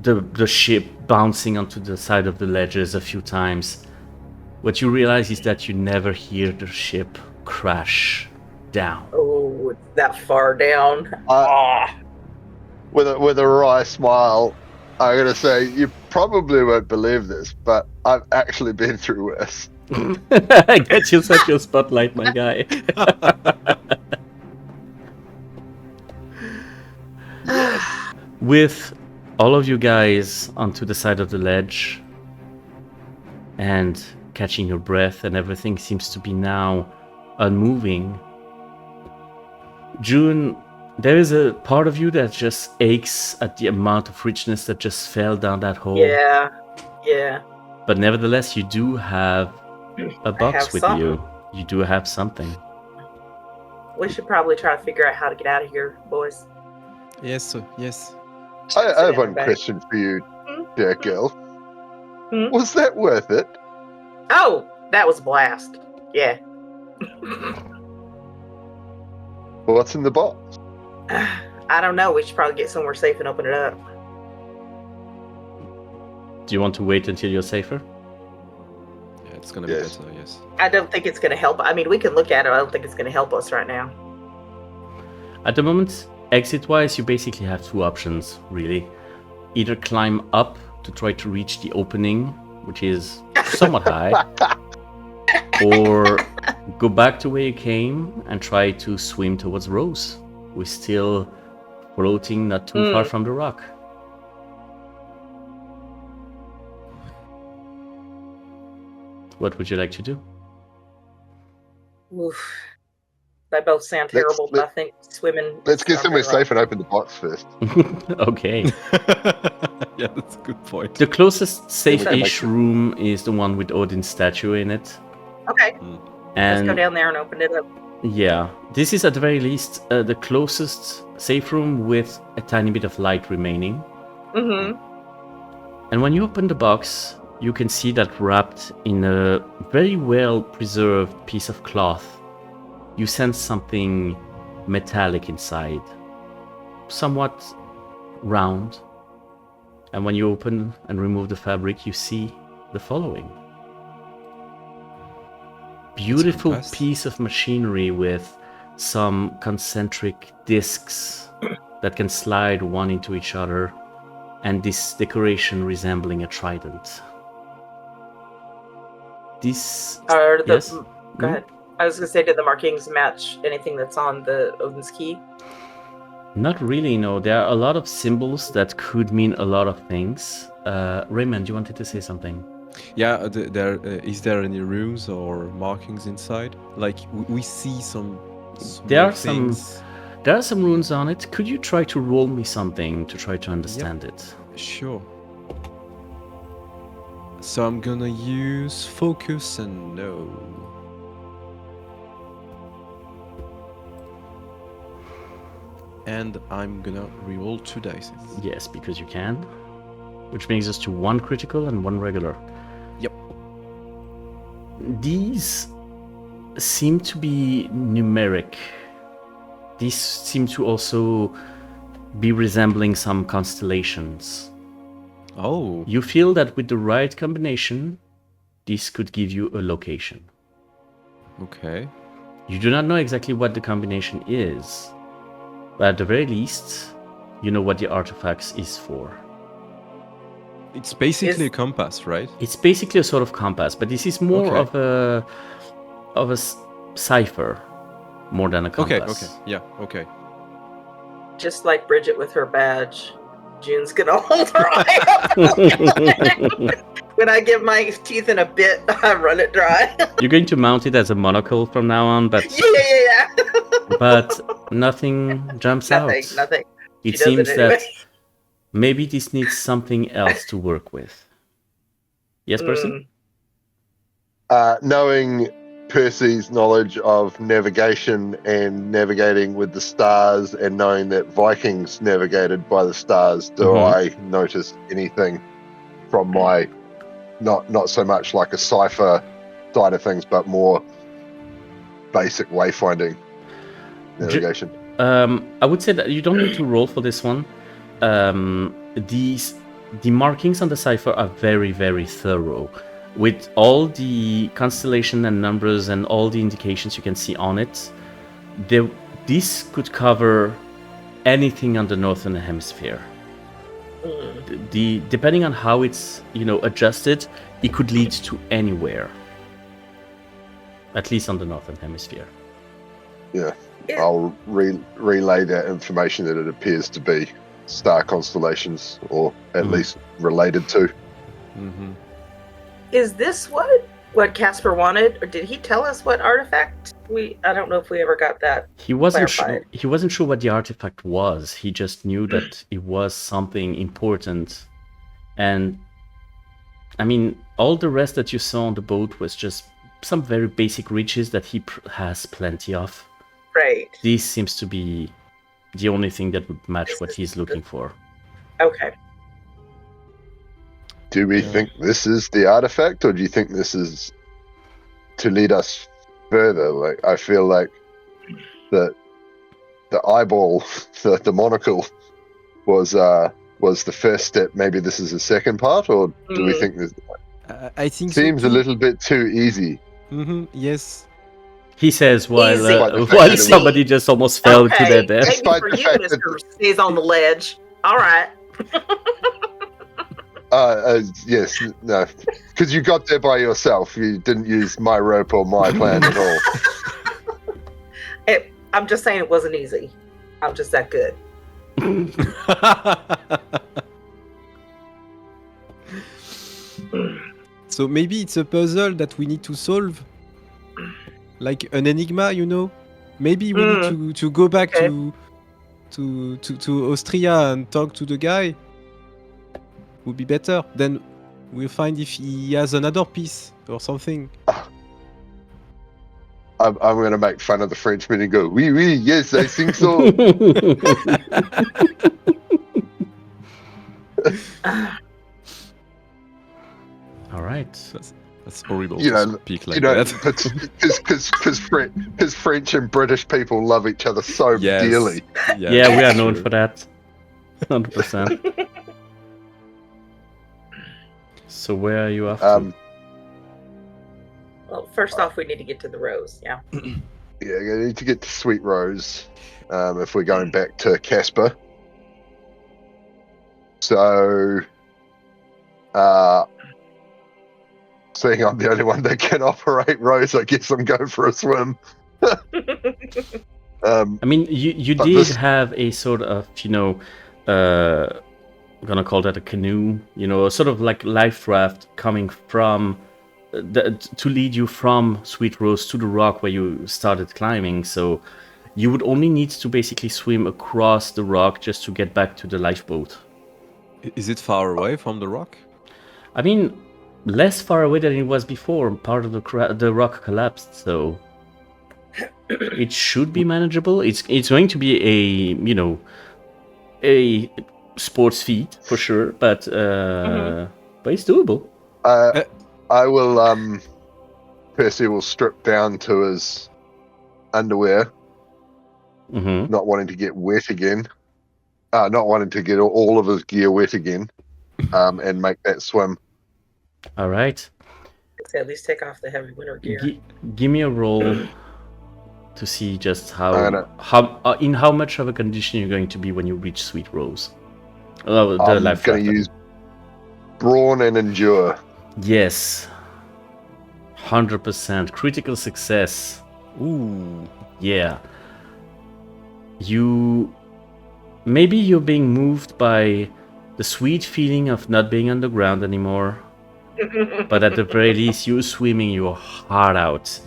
the ship bouncing onto the side of the ledges a few times. What you realize is that you never hear the ship crash down. Oh, it's that far down. With a wry smile, I'm gonna say you probably won't believe this, but I've actually been through worse. Get yourself your spotlight, my guy. With all of you guys onto the side of the ledge and catching your breath, and everything seems to be now unmoving. June, there is a part of you that just aches at the amount of richness that just fell down that hole. Yeah. But nevertheless, you do have a box with you. You do have something. We should probably try to figure out how to get out of here, boys. Yes. I have one question for you, dear girl. Was that worth it? Oh, that was a blast. Yeah. What's in the box? I don't know. We should probably get somewhere safe and open it up. Do you want to wait until you're safer? Yeah, it's gonna be better, yes. I don't think it's going to help. I mean, we can look at it. I don't think it's going to help us right now. At the moment, exit-wise, you basically have two options, really. Either climb up to try to reach the opening, which is somewhat high, or go back to where you came and try to swim towards Rose, who is still floating not too far from the rock. What would you like to do? Oof. They both sound terrible, but I think swimming... Let's get somewhere safe and open the box first. Okay. Yeah, that's a good point. The closest safe-ish room is the one with Odin's statue in it. Okay. And let's go down there and open it up. yeah, this is at the very least the closest safe room with a tiny bit of light remaining. And when you open the box, you can see that wrapped in a very well preserved piece of cloth, you sense something metallic inside, somewhat round. And when you open and remove the fabric, you see the following. Beautiful piece of machinery with some concentric discs that can slide one into each other, and this decoration resembling a trident. This... yes? Go ahead. I was going to say, did the markings match anything that's on the Odin's key? Not really, no. There are a lot of symbols that could mean a lot of things. Raymond, you wanted to say something? Yeah, is there any runes or markings inside? Like, we see some there are things. There are some runes on it. Could you try to roll me something to try to understand it? Sure. So I'm gonna use focus and no. And I'm gonna reroll 2 dice. Yes, because you can. Which brings us to 1 critical and 1 regular. Yep. These seem to be numeric. These seem to also be resembling some constellations. Oh. You feel that with the right combination, this could give you a location. Okay. You do not know exactly what the combination is, but at the very least, you know what the artifacts is for. It's basically a compass, right? It's basically a sort of compass, but this is more Okay. of a cipher more than a compass. Okay. Yeah. Okay. Just like Bridget with her badge, June's gonna hold her eye up. When I give my teeth in a bit, I run it dry. You're going to mount it as a monocle from now on, but Yeah. but nothing jumps out. Nothing. It She does seems it anyway. that maybe this needs something else to work with. Yes, Percy? Knowing Percy's knowledge of navigation and navigating with the stars, and knowing that Vikings navigated by the stars, do I notice anything from my not so much like a cipher side of things, but more basic wayfinding navigation? I would say that you don't need to roll for this one. The markings on the cipher are very, very thorough. With all the constellation and numbers and all the indications you can see on it, this could cover anything on the northern hemisphere. Depending on how it's adjusted, it could lead to anywhere. At least on the northern hemisphere. Yeah. I'll relay that information that it appears to be star constellations, or at least related to. Mm-hmm. Is this what Casper wanted, or did he tell us what artifact? I don't know if we ever got that. He wasn't clarified. sure. He wasn't sure what the artifact was. He just knew that it was something important, and I mean, all the rest that you saw on the boat was just some very basic riches that he has plenty of. Right. This seems to be the only thing that would match what he's looking for. Okay. Do we think this is the artifact, or do you think this is to lead us further? Like, I feel like the eyeball, the monocle, was the first step. Maybe this is the second part, or do we think this I think seems so a too. little bit too easy? Yes. He says Easy. while somebody just almost fell to their death. Maybe Despite for the you, fact Mr. Stays on the ledge. All right. Yes, no, because you got there by yourself. You didn't use my rope or my plan at all. I'm just saying it wasn't easy. I'm just that good. So maybe it's a puzzle that we need to solve, like an enigma, Maybe we need to go back to Austria and talk to the guy. Would be better. Then we'll find if he has another piece or something. I'm going to make fun of the Frenchman and go, oui, yes, I think so. All right. That's horrible You to know, speak like that. because French and British people love each other so Yes. dearly. Yeah, we are known sure. for that. 100%. So where are you off to? Well, first off, we need to get to the Rose. Yeah. Yeah, you need to get to Sweet Rose if we're going back to Casper. So, seeing I'm the only one that can operate Rose, I guess I'm going for a swim. I mean, you but did this- have a sort of, I'm gonna call that a canoe, a sort of like life raft coming from, to lead you from Sweet Rose to the rock where you started climbing. So you would only need to basically swim across the rock just to get back to the lifeboat. Is it far away from the rock? I mean, less far away than it was before. Part of the rock collapsed, so it should be manageable. It's going to be a sports feat for sure, but it's doable. I will. Percy will strip down to his underwear, not wanting to get wet again. Not wanting to get all of his gear wet again, and make that swim. All right. At least take off the heavy winter gear. Give me a roll to see just in how much of a condition you're going to be when you reach Sweet Rose. I'm going to use brawn and endure. Yes. 100% critical success. Ooh. Yeah. Maybe you're being moved by the sweet feeling of not being underground anymore. But at the very least, you're swimming your heart out.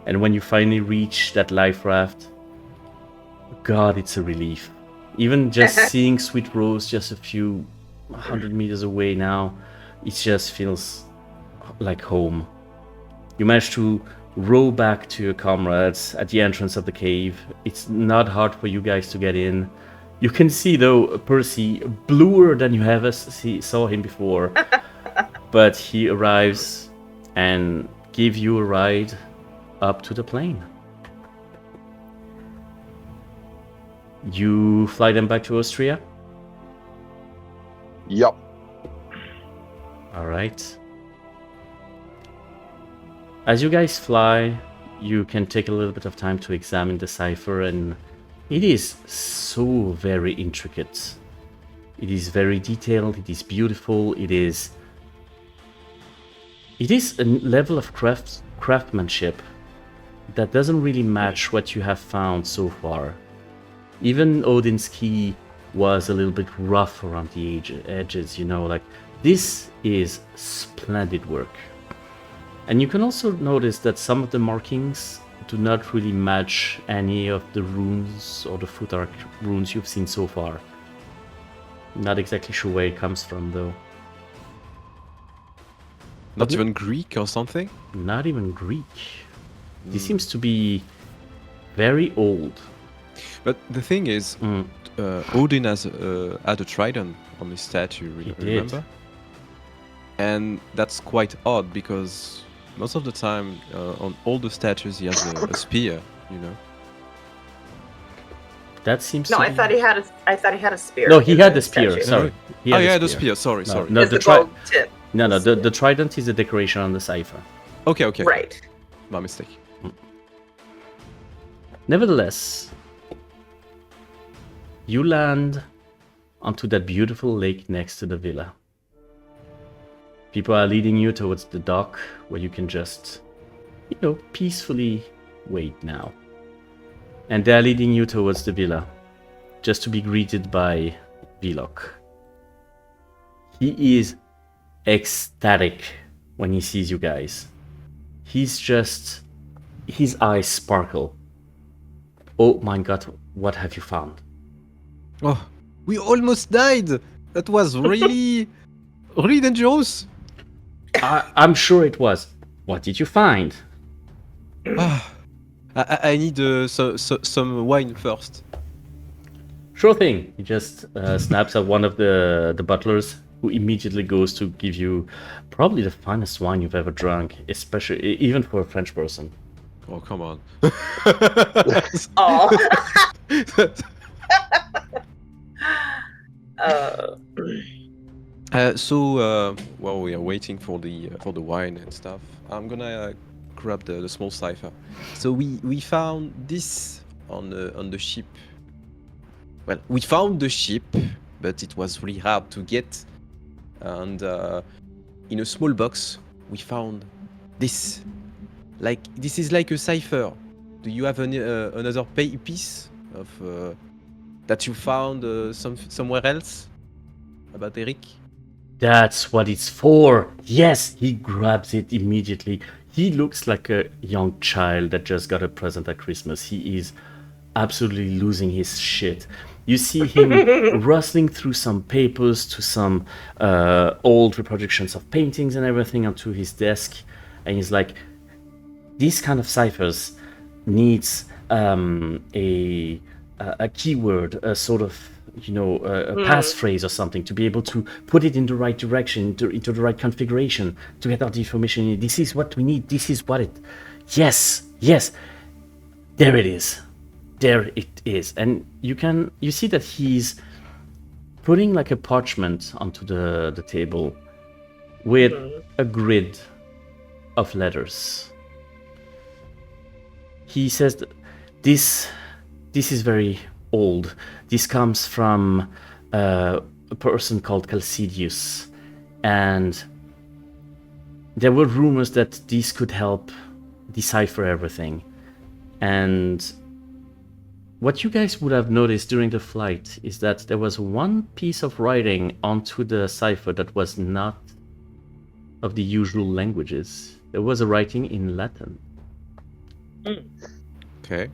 And when you finally reach that life raft, God, it's a relief. Even just seeing Sweet Rose just a few 100 meters away now, it just feels like home. You manage to row back to your comrades at the entrance of the cave. It's not hard for you guys to get in. You can see, though, Percy, bluer than you ever saw him before. But he arrives and gives you a ride up to the plane. You fly them back to Austria? Yup. All right. As you guys fly, you can take a little bit of time to examine the cipher, and it is so very intricate. It is very detailed, it is beautiful, it is a level of craftsmanship that doesn't really match what you have found so far. Even Odin's key was a little bit rough around the edges, like this is splendid work. And you can also notice that some of the markings do not really match any of the runes or the Futhark runes you've seen so far. Not exactly sure where it comes from, though. Not even Greek or something? Not even Greek. This seems to be very old. But the thing is, Odin had a trident on his statue, remember? And that's quite odd because most of the time on all the statues he has a spear, That seems No, to I be... thought he had a spear. No, he in had the spear, statue. sorry. He had the spear, sorry. No, It's the gold tip. No, the trident is a decoration on the cipher. Okay. Right. My mistake. Nevertheless, you land onto that beautiful lake next to the villa. People are leading you towards the dock where you can just, peacefully wait now. And they're leading you towards the villa, just to be greeted by Vilok. He is ecstatic when he sees you guys. His eyes sparkle. Oh my god, what have you found? Oh, we almost died. That was really, really dangerous. I'm sure it was. What did you find? I need some wine first. Sure thing. He just snaps at one of the butlers, who immediately goes to give you probably the finest wine you've ever drunk, especially even for a French person. Oh, come on. Oh. While we are waiting for the wine and stuff, I'm gonna grab the small cipher. So we found this on the ship. Well, we found the ship, but it was really hard to get. And in a small box, we found this. This is like a cipher. Do you have another piece of that you found somewhere else about Erik? That's what it's for. Yes, he grabs it immediately. He looks like a young child that just got a present at Christmas. He is absolutely losing his shit. You see him rustling through some papers to some old reproductions of paintings and everything onto his desk, and he's like, "These kind of ciphers needs a keyword, a sort of a passphrase or something to be able to put it in the right direction, into the right configuration to get all the information. This is what we need. This is what it. Yes, there it is." There it is, and you see that he's putting like a parchment onto the table with a grid of letters. He says that this is very old. This comes from a person called Calcidius, and there were rumors that this could help decipher everything. And what you guys would have noticed during the flight is that there was one piece of writing onto the cipher that was not of the usual languages. There was a writing in Latin. Okay.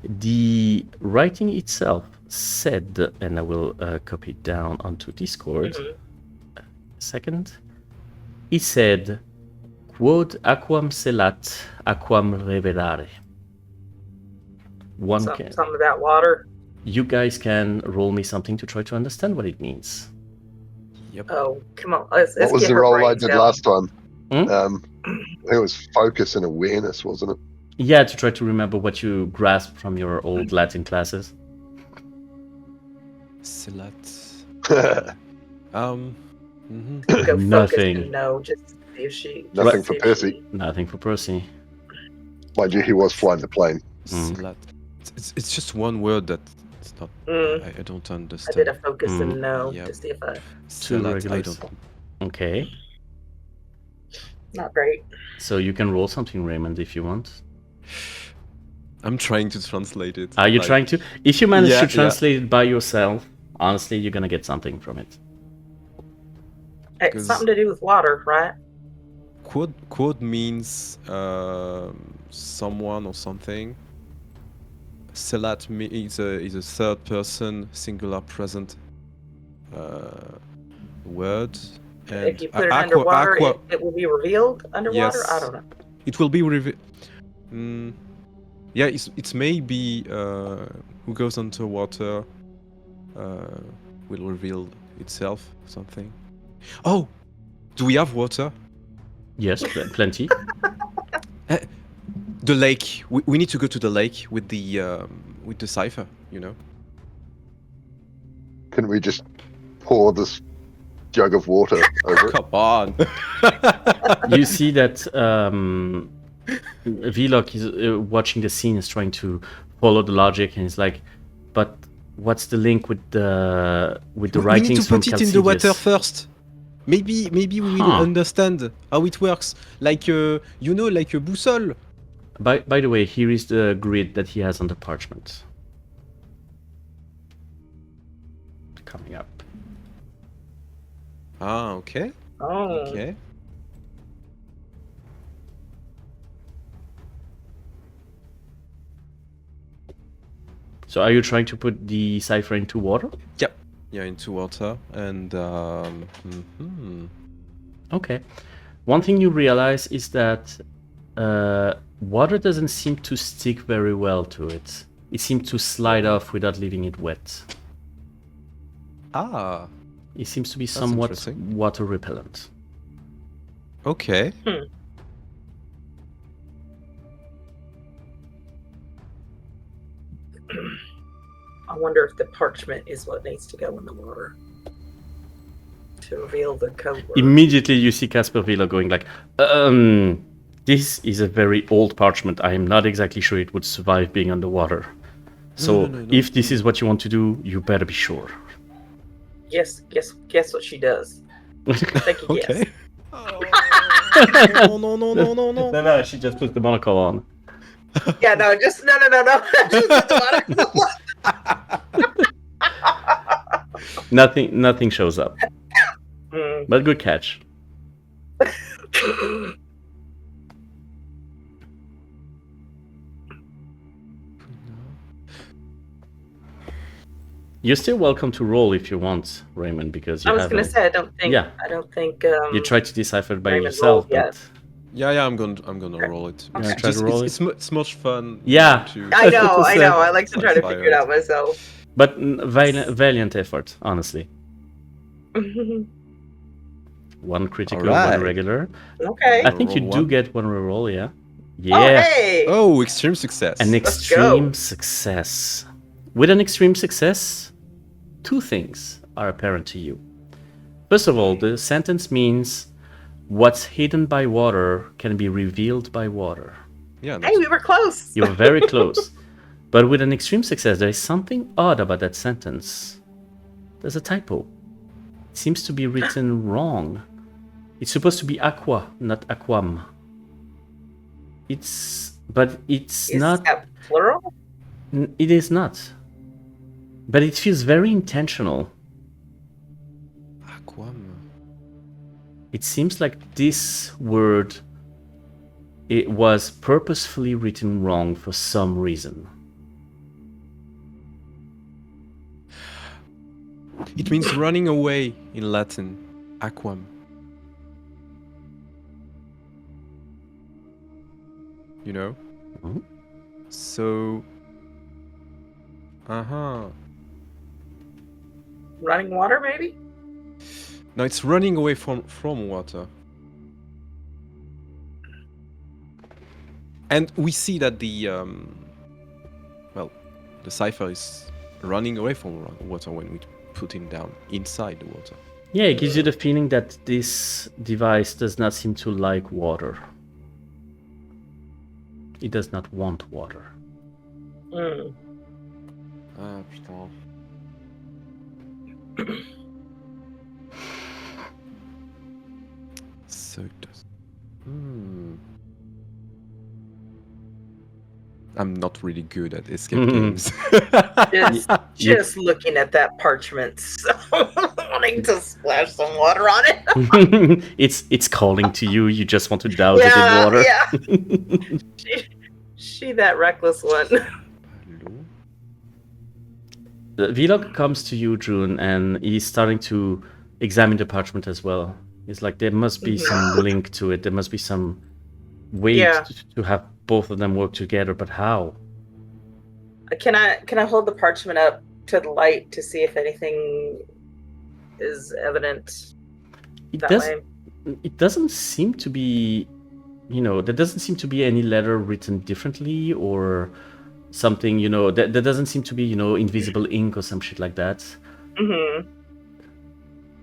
The writing itself said, and I will copy it down onto Discord. Second. It said, "Quod aquam celat, aquam revelare." Some of that water. You guys can roll me something to try to understand what it means. Yep. Oh, come on. Let's What was get the her roll I brains did going. last time? Hmm? I think it was focus and awareness, wasn't it? Yeah, to try to remember what you grasped from your old Latin classes. Salat. Nothing Go focus Nothing. and no, just see if she. Nothing just for see if Percy. she- Nothing for Percy. Mind you, he was flying the plane. Salat. It's just one word that it's not. Mm. I don't I understand. did a focus and no Yep. to see if I. Two Salat, I regulars. don't. Okay. Not great. So you can roll something, Raymond, if you want. I'm trying to translate it. Are you like- trying to? If you manage Yeah, to yeah. translate it by yourself, honestly, you're gonna get something from it. It's 'Cause- something to do with water, right? Quote means someone or something. Salat is a third person singular present word. And If you put it underwater, aqua, it will be revealed underwater. Yes. I don't know. it will be revealed. Yeah, it's maybe who goes underwater will reveal itself something. Oh, do we have water? Yes, plenty. The lake. We need to go to the lake with the cipher. You know. Couldn't we just pour this jug of water over it? Come on. You see that Vlok is watching the scene, is trying to follow the logic, and he's like, "But what's the link with the We need writings to from put it in the water Calcidius?" first. Maybe we will understand how it works. Like like a boussole. By the way, here is the grid that he has on the parchment. Coming up. Ah, okay. Oh. Okay. So are you trying to put the cipher into water? Yep. Yeah, into water and Okay. One thing you realize is that water doesn't seem to stick very well to it. It seems to slide off without leaving it wet. Ah, It seems to be somewhat interesting. water repellent. okay. I wonder if the parchment is what needs to go in the water to reveal the code word. Immediately you see Casper Villa going like, this is a very old parchment. I am not exactly sure it would survive being underwater. So no. if this is what you want to do, you better be sure. Guess what she does. Take a guess. Okay. No. No, she just puts the monocle on. Yeah, no, just no. Just put the water. Nothing shows up. Mm. But good catch. You're still welcome to roll if you want, Raymond, because you I was gonna say I don't think you tried to decipher it by Raymond yourself, rolled but Yeah, I'm gonna Okay. roll it. Okay. Yeah, try to roll It's much fun. Yeah. To I know. That's what you I like to try to Fire figure it it. out myself. but valiant effort, honestly. One critical, Alright. one regular. Okay. I think you Roll do one. get one reroll, yeah. Oh, Yeah, hey. Oh, extreme success. an Let's extreme go. success. With an extreme success, two things are apparent to you. First of all, the sentence means what's hidden by water can be revealed by water. Yeah. Hey, we were close. You're very close. But with an extreme success, there is something odd about that sentence. There's a typo. It seems to be written wrong. It's supposed to be aqua, not aquam. It's Is not. that plural? It is not. But it feels very intentional. Aquam. It seems like this word, it was purposefully written wrong for some reason. It means running away in Latin. Aquam. You know? Mhm. So. Running water, maybe? No, it's running away from water. And we see that the cipher is running away from water when we put him down inside the water. Yeah, it gives you the feeling that this device does not seem to like water. It does not want water. Mm. Ah, putain. So it does. I'm not really good at escape games. Just looking at that parchment, so wanting to splash some water on it. It's calling to you. You just want to douse it in water. Yeah. She that reckless one. Hello? Vlog comes to you, June, and he's starting to examine the parchment as well. It's like there must be some link to it. There must be some way to have both of them work together, but how? Can I hold the parchment up to the light to see if anything is evident that way? It doesn't seem to be, there doesn't seem to be any letter written differently or something, there doesn't seem to be, invisible ink or some shit like that. Mm-hmm.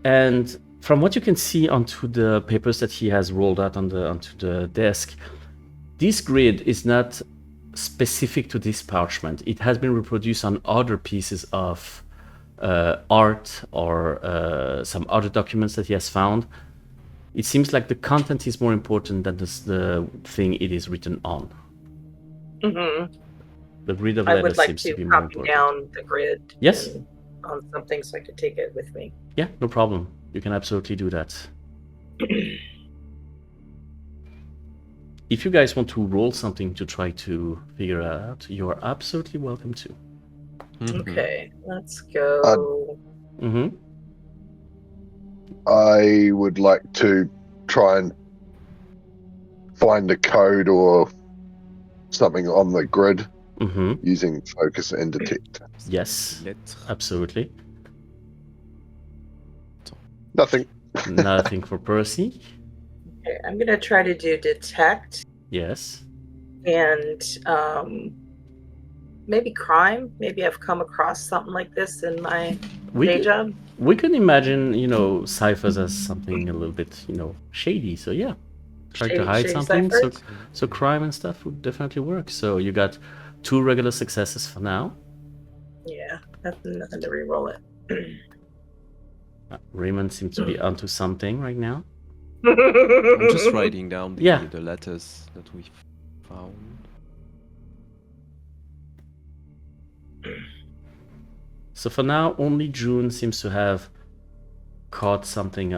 And from what you can see onto the papers that he has rolled out onto the desk, this grid is not specific to this parchment. It has been reproduced on other pieces of art or some other documents that he has found. It seems like the content is more important than the thing it is written on. Mm-hmm. The grid of I letters would like seems to to be more copy important. down the grid. Yes. On something so I could take it with me. Yeah, no problem. You can absolutely do that. If you guys want to roll something to try to figure it out, you are absolutely welcome to. Okay, let's go. Mm-hmm. I would like to try and find a code or something on the grid Mm-hmm. using focus and detect. Yes, absolutely. Nothing. Nothing for Percy. Okay, I'm gonna try to do detect Yes. and maybe crime. Maybe I've come across something like this in my day job. We can imagine, ciphers as something a little bit, shady. So yeah, try to hide Shady something. ciphers? So crime and stuff would definitely work. So you got 2 regular successes for now. Yeah, nothing to re-roll it. Raymond seems to be onto something right now. I'm just writing down Yeah. the letters that we found. So for now, only June seems to have caught something.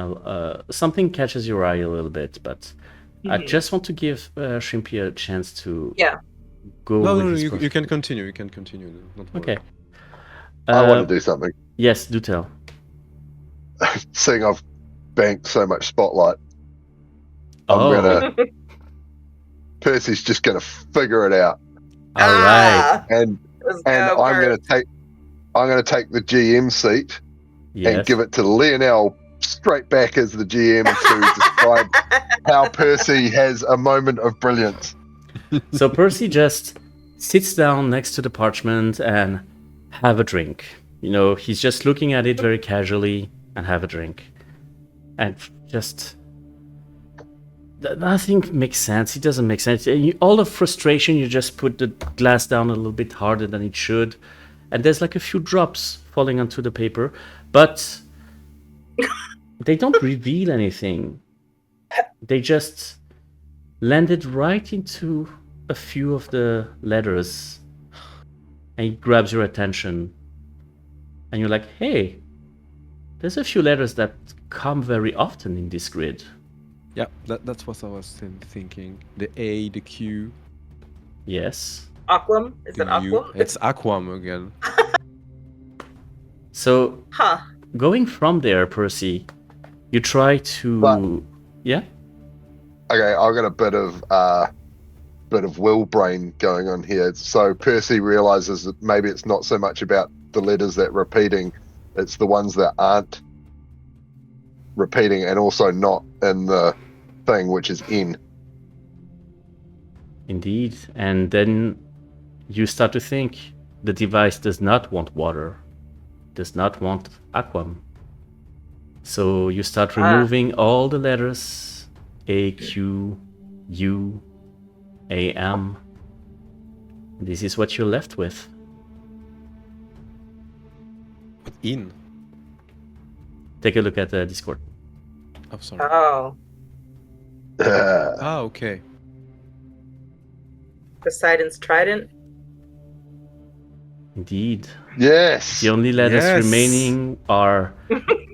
Something catches your eye a little bit, but I just want to give Shrimpy a chance to go No, with no, his you can continue. You can continue. Don't worry. Okay. I want to do something. Yes, do tell. Seeing I've banked so much spotlight, I'm Oh, gonna. Percy's just gonna figure it out, all right. and Let's and go, I'm Bert. gonna take the GM seat and Yes. give it to Lionel straight back as the GM to describe how Percy has a moment of brilliance. So Percy just sits down next to the parchment and have a drink. You know, he's just looking at it very casually and have a drink. And just nothing makes sense. It doesn't make sense. All the frustration, you just put the glass down a little bit harder than it should. And there's like a few drops falling onto the paper, but they don't reveal anything. They just landed right into a few of the letters, and it grabs your attention. And you're like, hey, there's a few letters that come very often in this grid. Yeah, that's what I was thinking. The A, the Q, Yes. Aquam? Is it the U. Aquam? It's Aquam again. So Huh. going from there, Percy, you try to... But- Yeah? Okay, I've got a bit of will brain going on here. So Percy realizes that maybe it's not so much about the letters that repeating, it's the ones that aren't repeating and also not in the thing, which is in. Indeed. And then you start to think the device does not want water, does not want aquam. So you start removing all the letters A, Q, U, A, M. This is what you're left with. In. Take a look at the Discord. Oh, sorry. Oh. Ah, okay. Poseidon's trident? Indeed. Yes. The only letters Yes. remaining are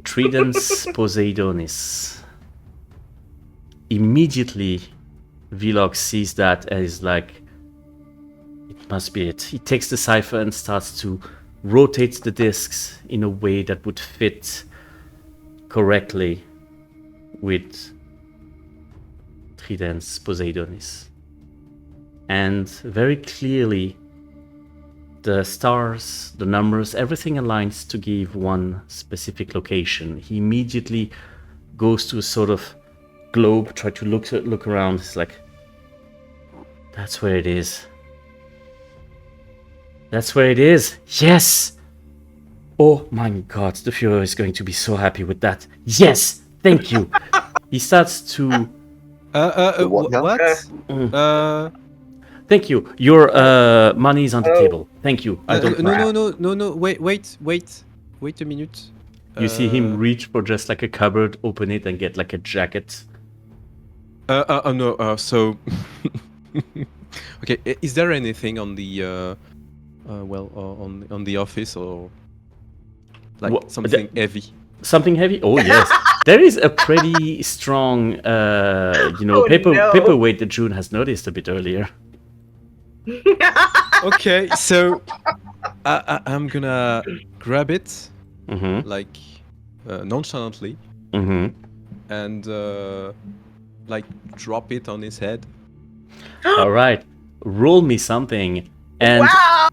Tridens Poseidonis. Immediately, Vlog sees that and is like, it must be it. He takes the cipher and starts to rotate the discs in a way that would fit correctly with Tridens Poseidonis. And very clearly, the stars, the numbers, everything aligns to give one specific location. He immediately goes to a sort of globe, try to look around. It's like, that's where it is. That's where it is. Yes! Oh my god, the Führer is going to be so happy with that. Yes! Thank you! He starts to... What now? What? Thank you. Your money is on the table. Thank you. I don't No. Wait a minute. You see him reach for just like a cupboard, open it, and get like a jacket. No. So. Okay. Is there anything on the on the office or like What- something heavy? Something heavy? Oh yes. There is a pretty strong, Oh, paper no. paperweight that June has noticed a bit earlier. Okay, so I'm gonna grab it Mm-hmm. like nonchalantly Mm-hmm. and like drop it on his head. All right. Roll me something, and Wow!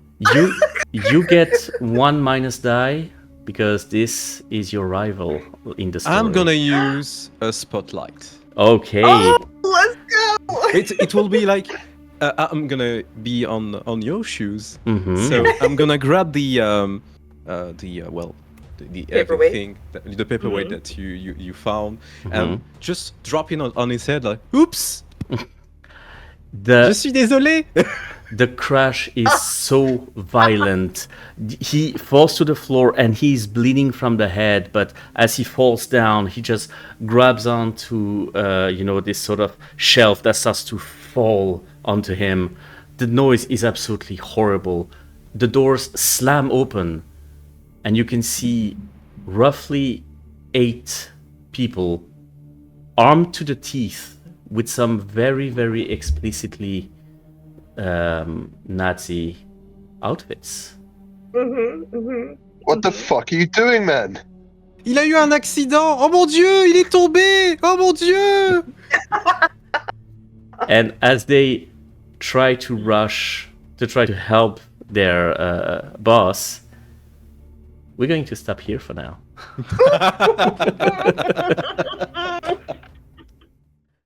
you get 1 minus die because this is your rival in the story. I'm gonna use a spotlight. Okay. Oh, let's go! It will be like I'm gonna be on your shoes. Mm-hmm. So I'm gonna grab the Paperweight. everything, the paperweight that you found, and just drop it on his head like, oops, je suis désolé. The crash is so violent. He falls to the floor and he's bleeding from the head, but as he falls down, he just grabs onto this sort of shelf that starts to fall onto him. The noise is absolutely horrible. The doors slam open and you can see roughly 8 people armed to the teeth with some very, very explicitly Nazi outfits. Mm-hmm, mm-hmm. What the fuck are you doing, man? Il a eu un accident. Oh mon dieu, il est tombé. Oh mon dieu. And as they try to rush to try to help their boss, we're going to stop here for now.